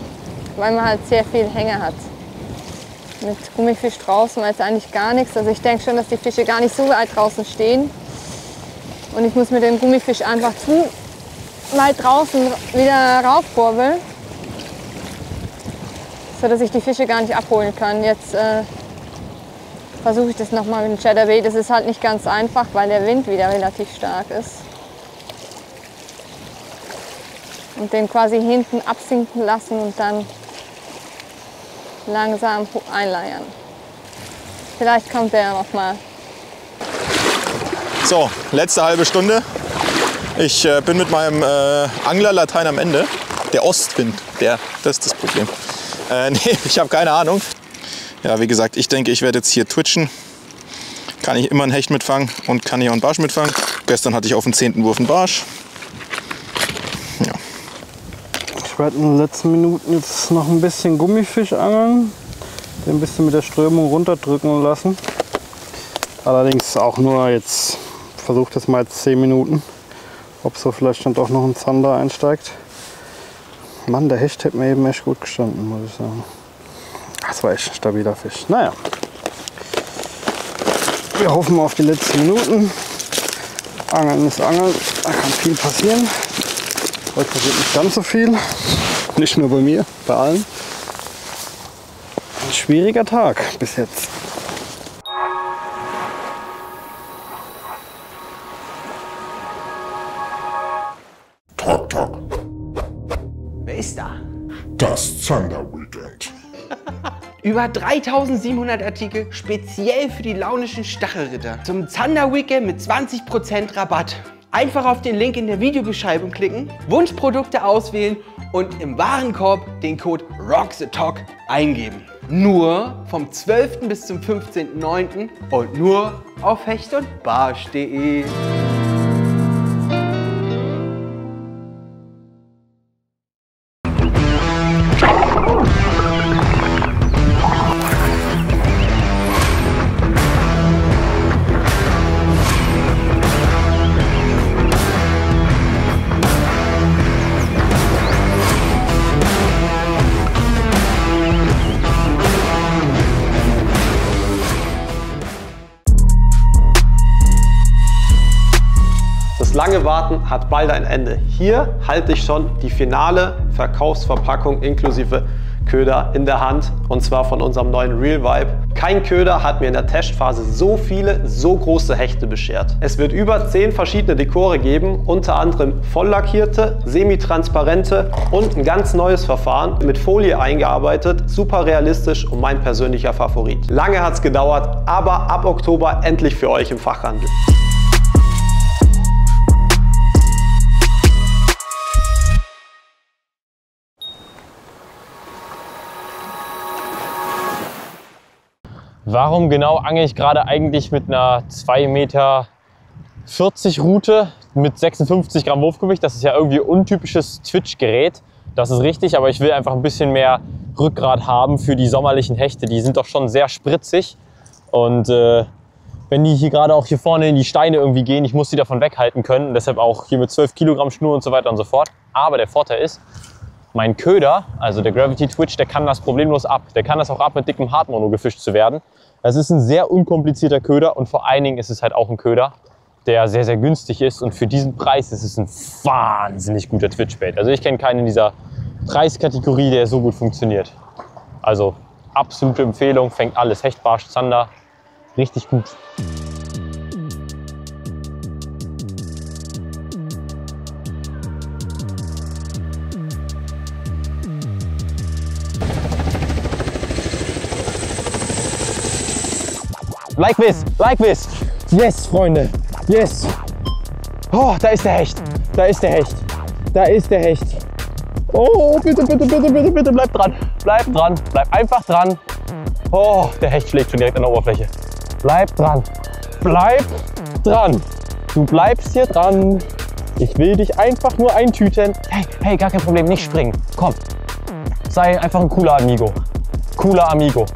weil man halt sehr viel Hänge hat. Mit Gummifisch draußen war jetzt eigentlich gar nichts. Also ich denke schon, dass die Fische gar nicht so weit draußen stehen. Und ich muss mit dem Gummifisch einfach zu weit draußen wieder raufkurbeln, sodass ich die Fische gar nicht abholen kann. Jetzt versuche ich das nochmal mit dem Chatterbait. Das ist halt nicht ganz einfach, weil der Wind wieder relativ stark ist. Und den quasi hinten absinken lassen und dann langsam einleiern. Vielleicht kommt der noch mal. So, letzte halbe Stunde. Ich bin mit meinem Anglerlatein am Ende. Der Ostwind, das ist das Problem. Nee, ich habe keine Ahnung. Ja, wie gesagt, ich denke, ich werde jetzt hier twitchen. Kann ich immer einen Hecht mitfangen und kann hier auch einen Barsch mitfangen. Gestern hatte ich auf den 10. Wurf einen Barsch. Ja. Ich werde in den letzten Minuten jetzt noch ein bisschen Gummifisch angeln, den ein bisschen mit der Strömung runterdrücken lassen. Allerdings auch nur jetzt, versuche das mal jetzt 10 Minuten, ob so vielleicht dann doch noch ein Zander einsteigt. Mann, der Hecht hätte mir eben echt gut gestanden, muss ich sagen. Das war echt ein stabiler Fisch. Naja, wir hoffen auf die letzten Minuten. Angeln ist Angeln, da kann viel passieren. Heute passiert nicht ganz so viel, nicht nur bei mir, bei allen. Ein schwieriger Tag bis jetzt. Talk, talk. Wer ist da? Das Zander Weekend. Über 3700 Artikel speziell für die launischen Stachelritter. Zum Zander Weekend mit 20% Rabatt. Einfach auf den Link in der Videobeschreibung klicken, Wunschprodukte auswählen und im Warenkorb den Code ROCKTHETALK eingeben. Nur vom 12. bis zum 15.09. und nur auf hechtundbarsch.de. Das lange Warten hat bald ein Ende. Hier halte ich schon die finale Verkaufsverpackung inklusive Köder in der Hand, und zwar von unserem neuen Real Vibe. Kein Köder hat mir in der Testphase so viele, so große Hechte beschert. Es wird über 10 verschiedene Dekore geben, unter anderem voll lackierte, semi-transparente und ein ganz neues Verfahren mit Folie eingearbeitet, super realistisch und mein persönlicher Favorit. Lange hat es gedauert, aber ab Oktober endlich für euch im Fachhandel. Warum genau angel ich gerade eigentlich mit einer 2,40 Meter Route mit 56 Gramm Wurfgewicht? Das ist ja irgendwie ein untypisches Twitch-Gerät. Das ist richtig, aber ich will einfach ein bisschen mehr Rückgrat haben für die sommerlichen Hechte. Die sind doch schon sehr spritzig. Und wenn die hier gerade auch hier vorne in die Steine irgendwie gehen, ich muss die davon weghalten können. Und deshalb auch hier mit 12 Kilogramm Schnur und so weiter und so fort. Aber der Vorteil ist, mein Köder, also der Gravity Twitch, der kann das problemlos ab. Der kann das auch ab, mit dickem Hartmono gefischt zu werden. Es ist ein sehr unkomplizierter Köder und vor allen Dingen ist es halt auch ein Köder, der sehr, sehr günstig ist. Und für diesen Preis ist es ein wahnsinnig guter Twitch-Bait. Also ich kenne keinen in dieser Preiskategorie, der so gut funktioniert. Also absolute Empfehlung, fängt alles Hecht, Barsch, Zander, richtig gut. Like this, like this. Yes, Freunde, yes. Oh, da ist der Hecht, da ist der Hecht, da ist der Hecht. Oh, bitte, bitte, bitte, bitte, bitte, bleib dran, bleib einfach dran. Oh, der Hecht schlägt schon direkt an der Oberfläche. Bleib dran, bleib dran. Du bleibst hier dran. Ich will dich einfach nur eintüten. Hey, hey, gar kein Problem, nicht springen. Komm, sei einfach ein cooler Amigo. Cooler Amigo,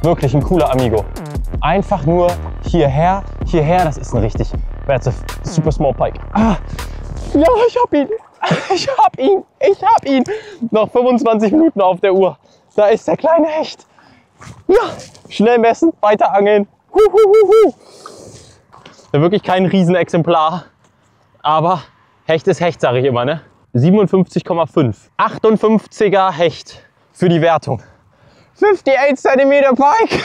wirklich ein cooler Amigo. Einfach nur hierher, hierher, das ist ein richtig, that's a super small pike. Ah, ja, ich hab ihn, ich hab ihn, ich hab ihn. Noch 25 Minuten auf der Uhr. Da ist der kleine Hecht. Ja, schnell messen, weiter angeln. Ja, wirklich kein Riesenexemplar, aber Hecht ist Hecht, sage ich immer, ne? 57,5. 58er Hecht für die Wertung. 58 cm Pike.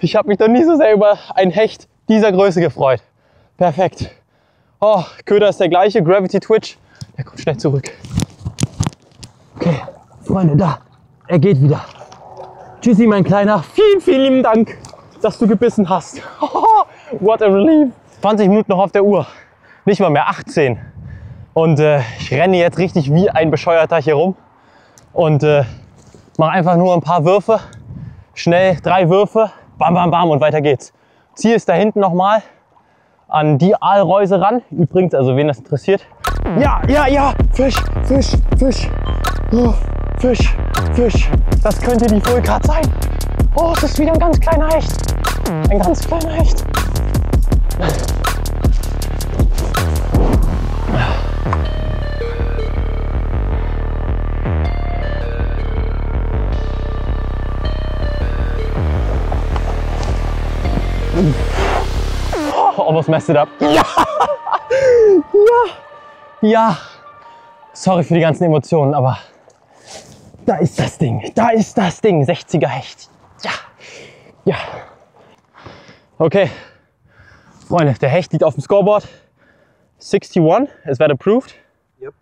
Ich habe mich doch nie so sehr über einen Hecht dieser Größe gefreut. Perfekt. Oh, Köder ist der gleiche, Gravity Twitch. Der kommt schnell zurück. Okay, Freunde, da. Er geht wieder. Tschüssi, mein Kleiner. Vielen, vielen lieben Dank, dass du gebissen hast. What a relief. 20 Minuten noch auf der Uhr. Nicht mal mehr 18. Und ich renne jetzt richtig wie ein Bescheuerter hier rum. Und mache einfach nur ein paar Würfe. Schnell 3 Würfe. Bam, bam, bam und weiter geht's. Ziel ist da hinten nochmal an die Aalreuse ran. Übrigens, also wen das interessiert. Ja, ja, ja. Fisch, Fisch, Fisch. Oh, Fisch, Fisch. Das könnte die Fullcard sein. Oh, es ist wieder ein ganz kleiner Hecht. Ein ganz kleiner Hecht. Oh, almost messed it up. Ja! Ja! Ja! Sorry für die ganzen Emotionen, aber da ist das Ding. Da ist das Ding. 60er Hecht. Ja! Ja! Okay. Freunde, der Hecht liegt auf dem Scoreboard. 61, es wird approved. Yep.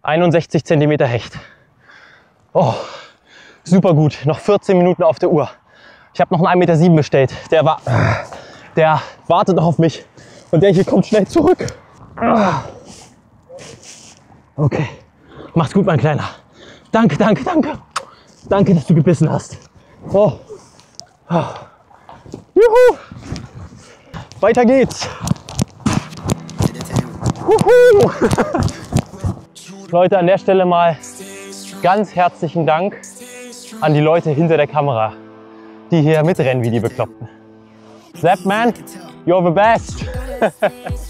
61 cm Hecht. Oh, super gut. Noch 14 Minuten auf der Uhr. Ich habe noch einen 1,7 Meter bestellt. Der wartet noch auf mich. Und der hier kommt schnell zurück. Okay. Mach's gut, mein Kleiner. Danke, danke, danke. Danke, dass du gebissen hast. Oh. Juhu. Weiter geht's. Juhu. Leute, an der Stelle mal ganz herzlichen Dank an die Leute hinter der Kamera, die hier mitrennen wie die Bekloppten. Sepp, man, you're the best.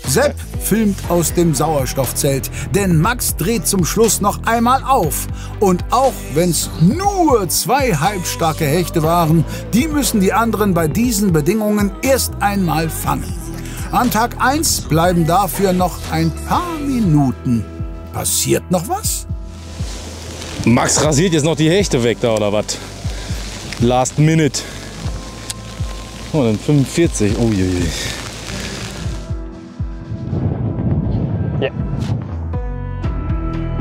Sepp filmt aus dem Sauerstoffzelt, denn Max dreht zum Schluss noch einmal auf. Und auch wenn es nur 2 halbstarke Hechte waren, die müssen die anderen bei diesen Bedingungen erst einmal fangen. An Tag 1 bleiben dafür noch ein paar Minuten. Passiert noch was? Max rasiert jetzt noch die Hechte weg da, oder was? Last minute. Oh, dann 45. Oh je. Yeah.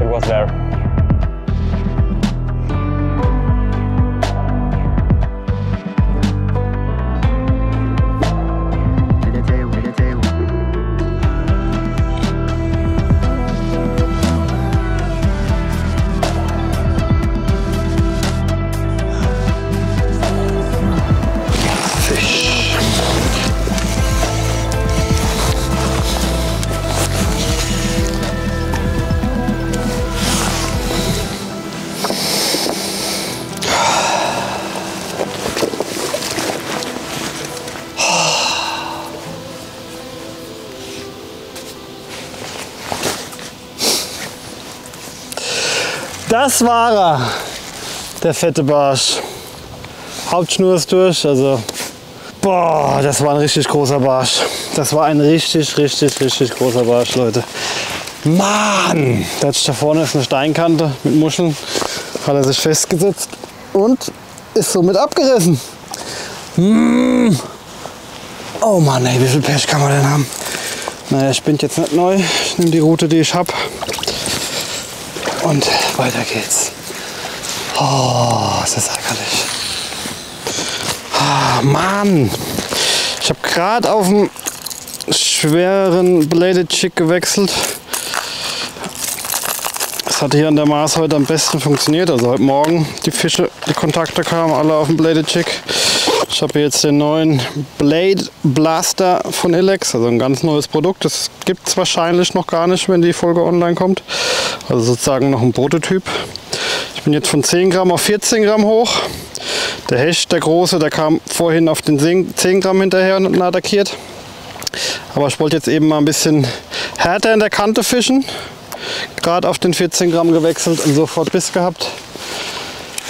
It was there. Das war er, der fette Barsch. Hauptschnur ist durch, also boah, das war ein richtig großer Barsch. Das war ein richtig großer Barsch, Leute. Mann, da vorne ist eine Steinkante mit Muscheln, hat er sich festgesetzt und ist somit abgerissen. Oh Mann, ey, wie viel Pech kann man denn haben? Naja, ich bin jetzt nicht neu, ich nehme die Route, die ich habe. Und weiter geht's. Oh, ist das ärgerlich. Oh, Mann. Ich habe gerade auf einen schweren Bladed Jig gewechselt. Das hat hier an der Maas heute am besten funktioniert. Also heute Morgen die Fische, die Kontakte kamen alle auf den Bladed Jig. Ich habe jetzt den neuen Blade Blaster von Ilex, also ein ganz neues Produkt. Das gibt es wahrscheinlich noch gar nicht, wenn die Folge online kommt. Also sozusagen noch ein Prototyp. Ich bin jetzt von 10 Gramm auf 14 Gramm hoch. Der Hecht, der große, der kam vorhin auf den 10 Gramm hinterher und attackiert. Aber ich wollte jetzt eben mal ein bisschen härter in der Kante fischen. Gerade auf den 14 Gramm gewechselt und sofort Biss gehabt.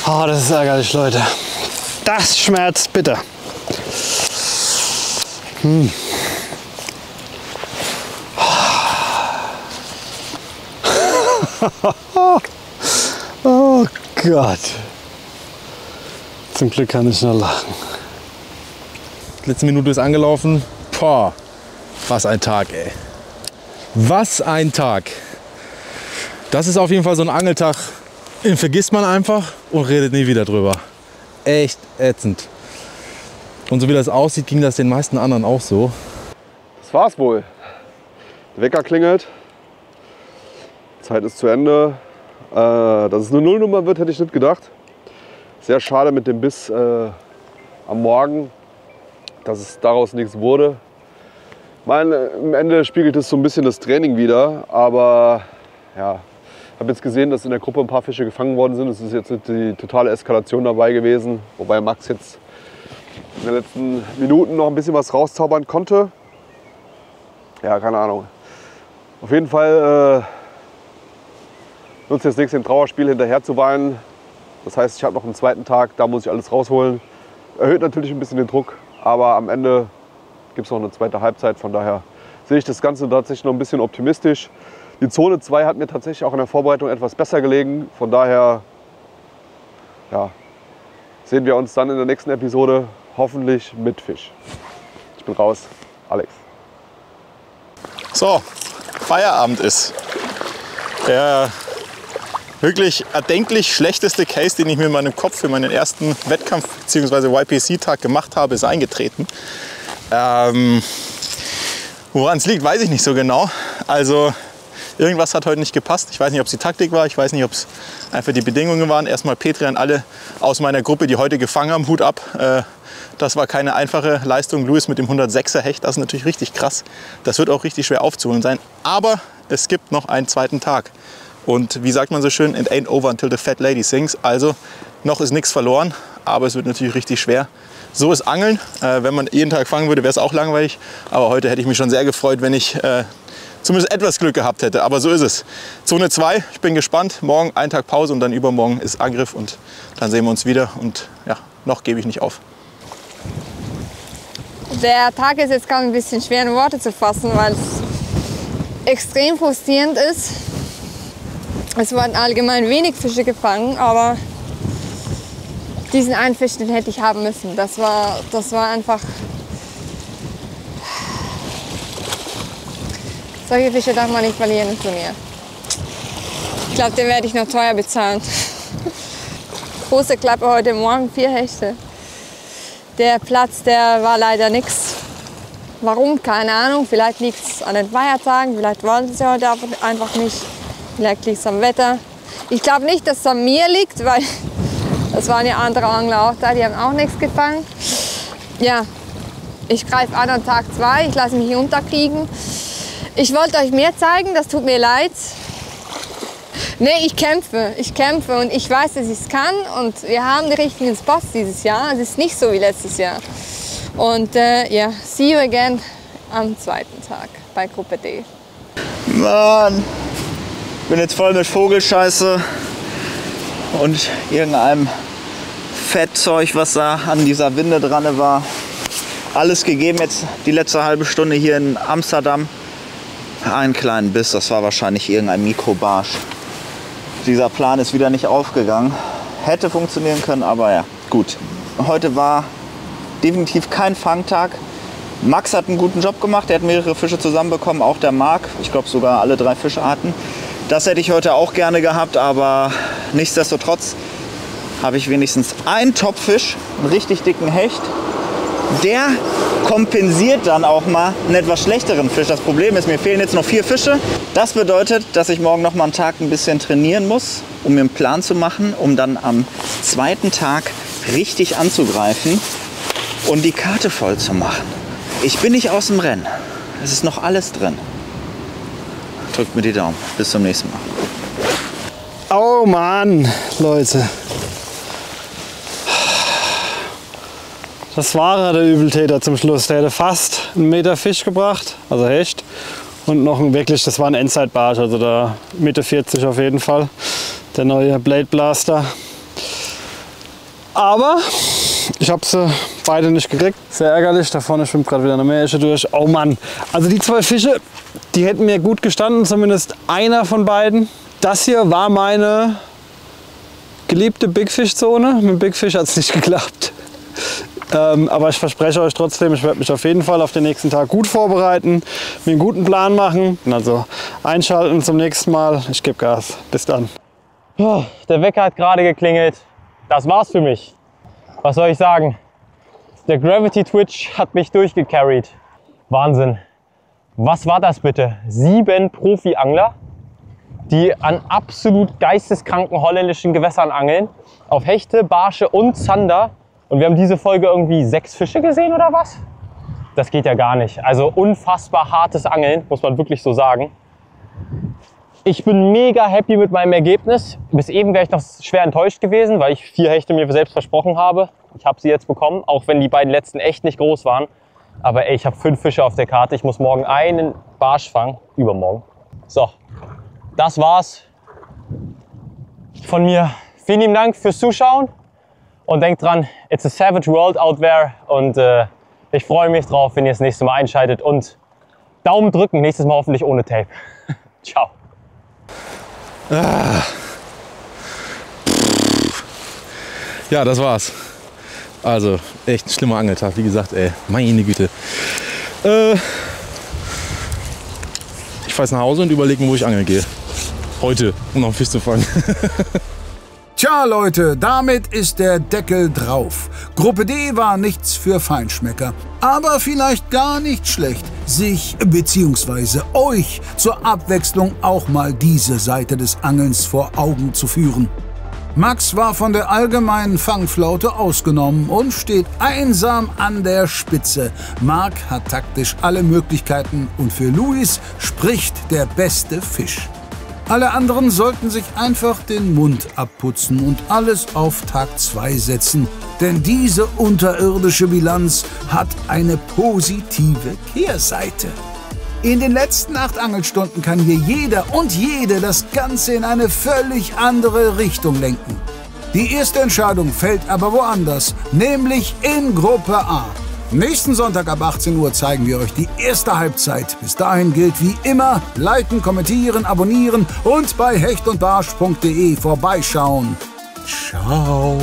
Oh, das ist ärgerlich, Leute. Das schmerzt bitter. Oh Gott. Zum Glück kann ich nur lachen. Letzte Minute ist angelaufen. Boah, was ein Tag, ey. Was ein Tag. Das ist auf jeden Fall so ein Angeltag, den vergisst man einfach und redet nie wieder drüber. Echt ätzend. Und so wie das aussieht, ging das den meisten anderen auch so. Das war's wohl. Der Wecker klingelt. Zeit ist zu Ende. Dass es eine Nullnummer wird, hätte ich nicht gedacht. Sehr schade mit dem Biss am Morgen, dass es daraus nichts wurde. Im Ende spiegelt es so ein bisschen das Training wider, aber ja, ich habe jetzt gesehen, dass in der Gruppe ein paar Fische gefangen worden sind. Es ist jetzt nicht die totale Eskalation dabei gewesen, wobei Max jetzt in den letzten Minuten noch ein bisschen was rauszaubern konnte. Ja, keine Ahnung. Auf jeden Fall nutzt jetzt nichts, dem Trauerspiel hinterher zu weinen. Das heißt, ich habe noch einen zweiten Tag, da muss ich alles rausholen. Erhöht natürlich ein bisschen den Druck, aber am Ende gibt es noch eine zweite Halbzeit. Von daher sehe ich das Ganze tatsächlich noch ein bisschen optimistisch. Die Zone 2 hat mir tatsächlich auch in der Vorbereitung etwas besser gelegen. Von daher ja, sehen wir uns dann in der nächsten Episode hoffentlich mit Fisch. Ich bin raus, Alex. So, Feierabend ist. Der wirklich erdenklich schlechteste Case, den ich mir in meinem Kopf für meinen ersten Wettkampf bzw. YPC-Tag gemacht habe, ist eingetreten. Woran es liegt, weiß ich nicht so genau. Also irgendwas hat heute nicht gepasst. Ich weiß nicht, ob es die Taktik war, ich weiß nicht, ob es einfach die Bedingungen waren. Erstmal Petri an alle aus meiner Gruppe, die heute gefangen haben, Hut ab. Das war keine einfache Leistung. Louis mit dem 106er Hecht, das ist natürlich richtig krass. Das wird auch richtig schwer aufzuholen sein. Aber es gibt noch einen zweiten Tag. Und wie sagt man so schön, it ain't over until the fat lady sings. Also noch ist nichts verloren, aber es wird natürlich richtig schwer. So ist Angeln. Wenn man jeden Tag fangen würde, wäre es auch langweilig. Aber heute hätte ich mich schon sehr gefreut, wenn ich zumindest etwas Glück gehabt hätte. Aber so ist es. Zone 2, ich bin gespannt. Morgen ein Tag Pause und dann übermorgen ist Angriff. Und dann sehen wir uns wieder. Und ja, noch gebe ich nicht auf. Der Tag ist jetzt gerade ein bisschen schwer in Worte zu fassen, weil es extrem frustrierend ist. Es wurden allgemein wenig Fische gefangen, aber diesen einen Fisch, den hätte ich haben müssen. Das war einfach... Solche Fische darf man nicht verlieren im Turnier. Ich glaube, den werde ich noch teuer bezahlen. Große Klappe heute Morgen, 4 Hechte. Der Platz, der war leider nichts. Warum? Keine Ahnung. Vielleicht liegt es an den Feiertagen, vielleicht wollten sie heute einfach nicht. Vielleicht liegt es am Wetter. Ich glaube nicht, dass es an mir liegt, weil das waren ja andere Angler auch da, die haben auch nichts gefangen. Ja, ich greife an Tag 2, ich lasse mich nicht unterkriegen. Ich wollte euch mehr zeigen, das tut mir leid. Nee, ich kämpfe und ich weiß, dass ich es kann und wir haben die richtigen Spots dieses Jahr. Es ist nicht so wie letztes Jahr. Und ja, see you again am zweiten Tag bei Gruppe D. Mann, ich bin jetzt voll mit Vogelscheiße und irgendeinem Fettzeug, was da an dieser Winde dran war. Alles gegeben jetzt die letzte halbe Stunde hier in Amsterdam. Einen kleinen Biss, das war wahrscheinlich irgendein Mikrobarsch. Dieser Plan ist wieder nicht aufgegangen. Hätte funktionieren können, aber ja, gut. Heute war definitiv kein Fangtag. Max hat einen guten Job gemacht, er hat mehrere Fische zusammenbekommen, auch der Marc. Ich glaube sogar alle 3 Fischarten. Das hätte ich heute auch gerne gehabt, aber nichtsdestotrotz habe ich wenigstens einen Topfisch, einen richtig dicken Hecht. Der kompensiert dann auch mal einen etwas schlechteren Fisch. Das Problem ist, mir fehlen jetzt noch 4 Fische. Das bedeutet, dass ich morgen noch mal einen Tag ein bisschen trainieren muss, um mir einen Plan zu machen, um dann am zweiten Tag richtig anzugreifen und die Karte voll zu machen. Ich bin nicht aus dem Rennen. Es ist noch alles drin. Drückt mir die Daumen. Bis zum nächsten Mal. Oh Mann, Leute. Das war der Übeltäter zum Schluss. Der hätte fast 1 Meter Fisch gebracht, also Hecht. Und noch wirklich, das war ein Endzeitbarsch, also da Mitte 40 auf jeden Fall. Der neue Blade Blaster. Aber ich habe sie beide nicht gekriegt. Sehr ärgerlich, da vorne schwimmt gerade wieder eine Märsche durch. Oh Mann, also die 2 Fische, die hätten mir gut gestanden, zumindest einer von beiden. Das hier war meine geliebte Big Fish Zone. Mit Big Fish hat es nicht geklappt. Aber ich verspreche euch trotzdem, ich werde mich auf jeden Fall auf den nächsten Tag gut vorbereiten, mir einen guten Plan machen. Also einschalten zum nächsten Mal. Ich gebe Gas. Bis dann. Oh, der Wecker hat gerade geklingelt. Das war's für mich. Was soll ich sagen? Der Gravity Twitch hat mich durchgecarried. Wahnsinn. Was war das bitte? 7 Profi-Angler, die an absolut geisteskranken holländischen Gewässern angeln. Auf Hechte, Barsche und Zander. Und wir haben diese Folge irgendwie 6 Fische gesehen oder was? Das geht ja gar nicht. Also unfassbar hartes Angeln, muss man wirklich so sagen. Ich bin mega happy mit meinem Ergebnis. Bis eben wäre ich noch schwer enttäuscht gewesen, weil ich 4 Hechte mir selbst versprochen habe. Ich habe sie jetzt bekommen, auch wenn die beiden letzten echt nicht groß waren. Aber ey, ich habe 5 Fische auf der Karte. Ich muss morgen einen Barsch fangen, übermorgen. So, das war's von mir. Vielen lieben Dank fürs Zuschauen. Und denkt dran, it's a savage world out there. Und ich freue mich drauf, wenn ihr das nächste Mal einschaltet. Und Daumen drücken, nächstes Mal hoffentlich ohne Tape. Ciao. Ja, das war's. Also, echt ein schlimmer Angeltag. Wie gesagt, ey, meine Güte. Ich fahr jetzt nach Hause und überlege mir, wo ich angeln gehe. heute, um noch einen Fisch zu fangen. Tja, Leute, damit ist der Deckel drauf. Gruppe D war nichts für Feinschmecker. Aber vielleicht gar nicht schlecht, sich bzw. euch zur Abwechslung auch mal diese Seite des Angelns vor Augen zu führen. Max war von der allgemeinen Fangflaute ausgenommen und steht einsam an der Spitze. Marc hat taktisch alle Möglichkeiten und für Luis spricht der beste Fisch. Alle anderen sollten sich einfach den Mund abputzen und alles auf Tag 2 setzen. Denn diese unterirdische Bilanz hat eine positive Kehrseite. In den letzten 8 Angelstunden kann hier jeder und jede das Ganze in eine völlig andere Richtung lenken. Die erste Entscheidung fällt aber woanders, nämlich in Gruppe A. Nächsten Sonntag ab 18 Uhr zeigen wir euch die erste Halbzeit. Bis dahin gilt wie immer, liken, kommentieren, abonnieren und bei hechtundbarsch.de vorbeischauen. Ciao.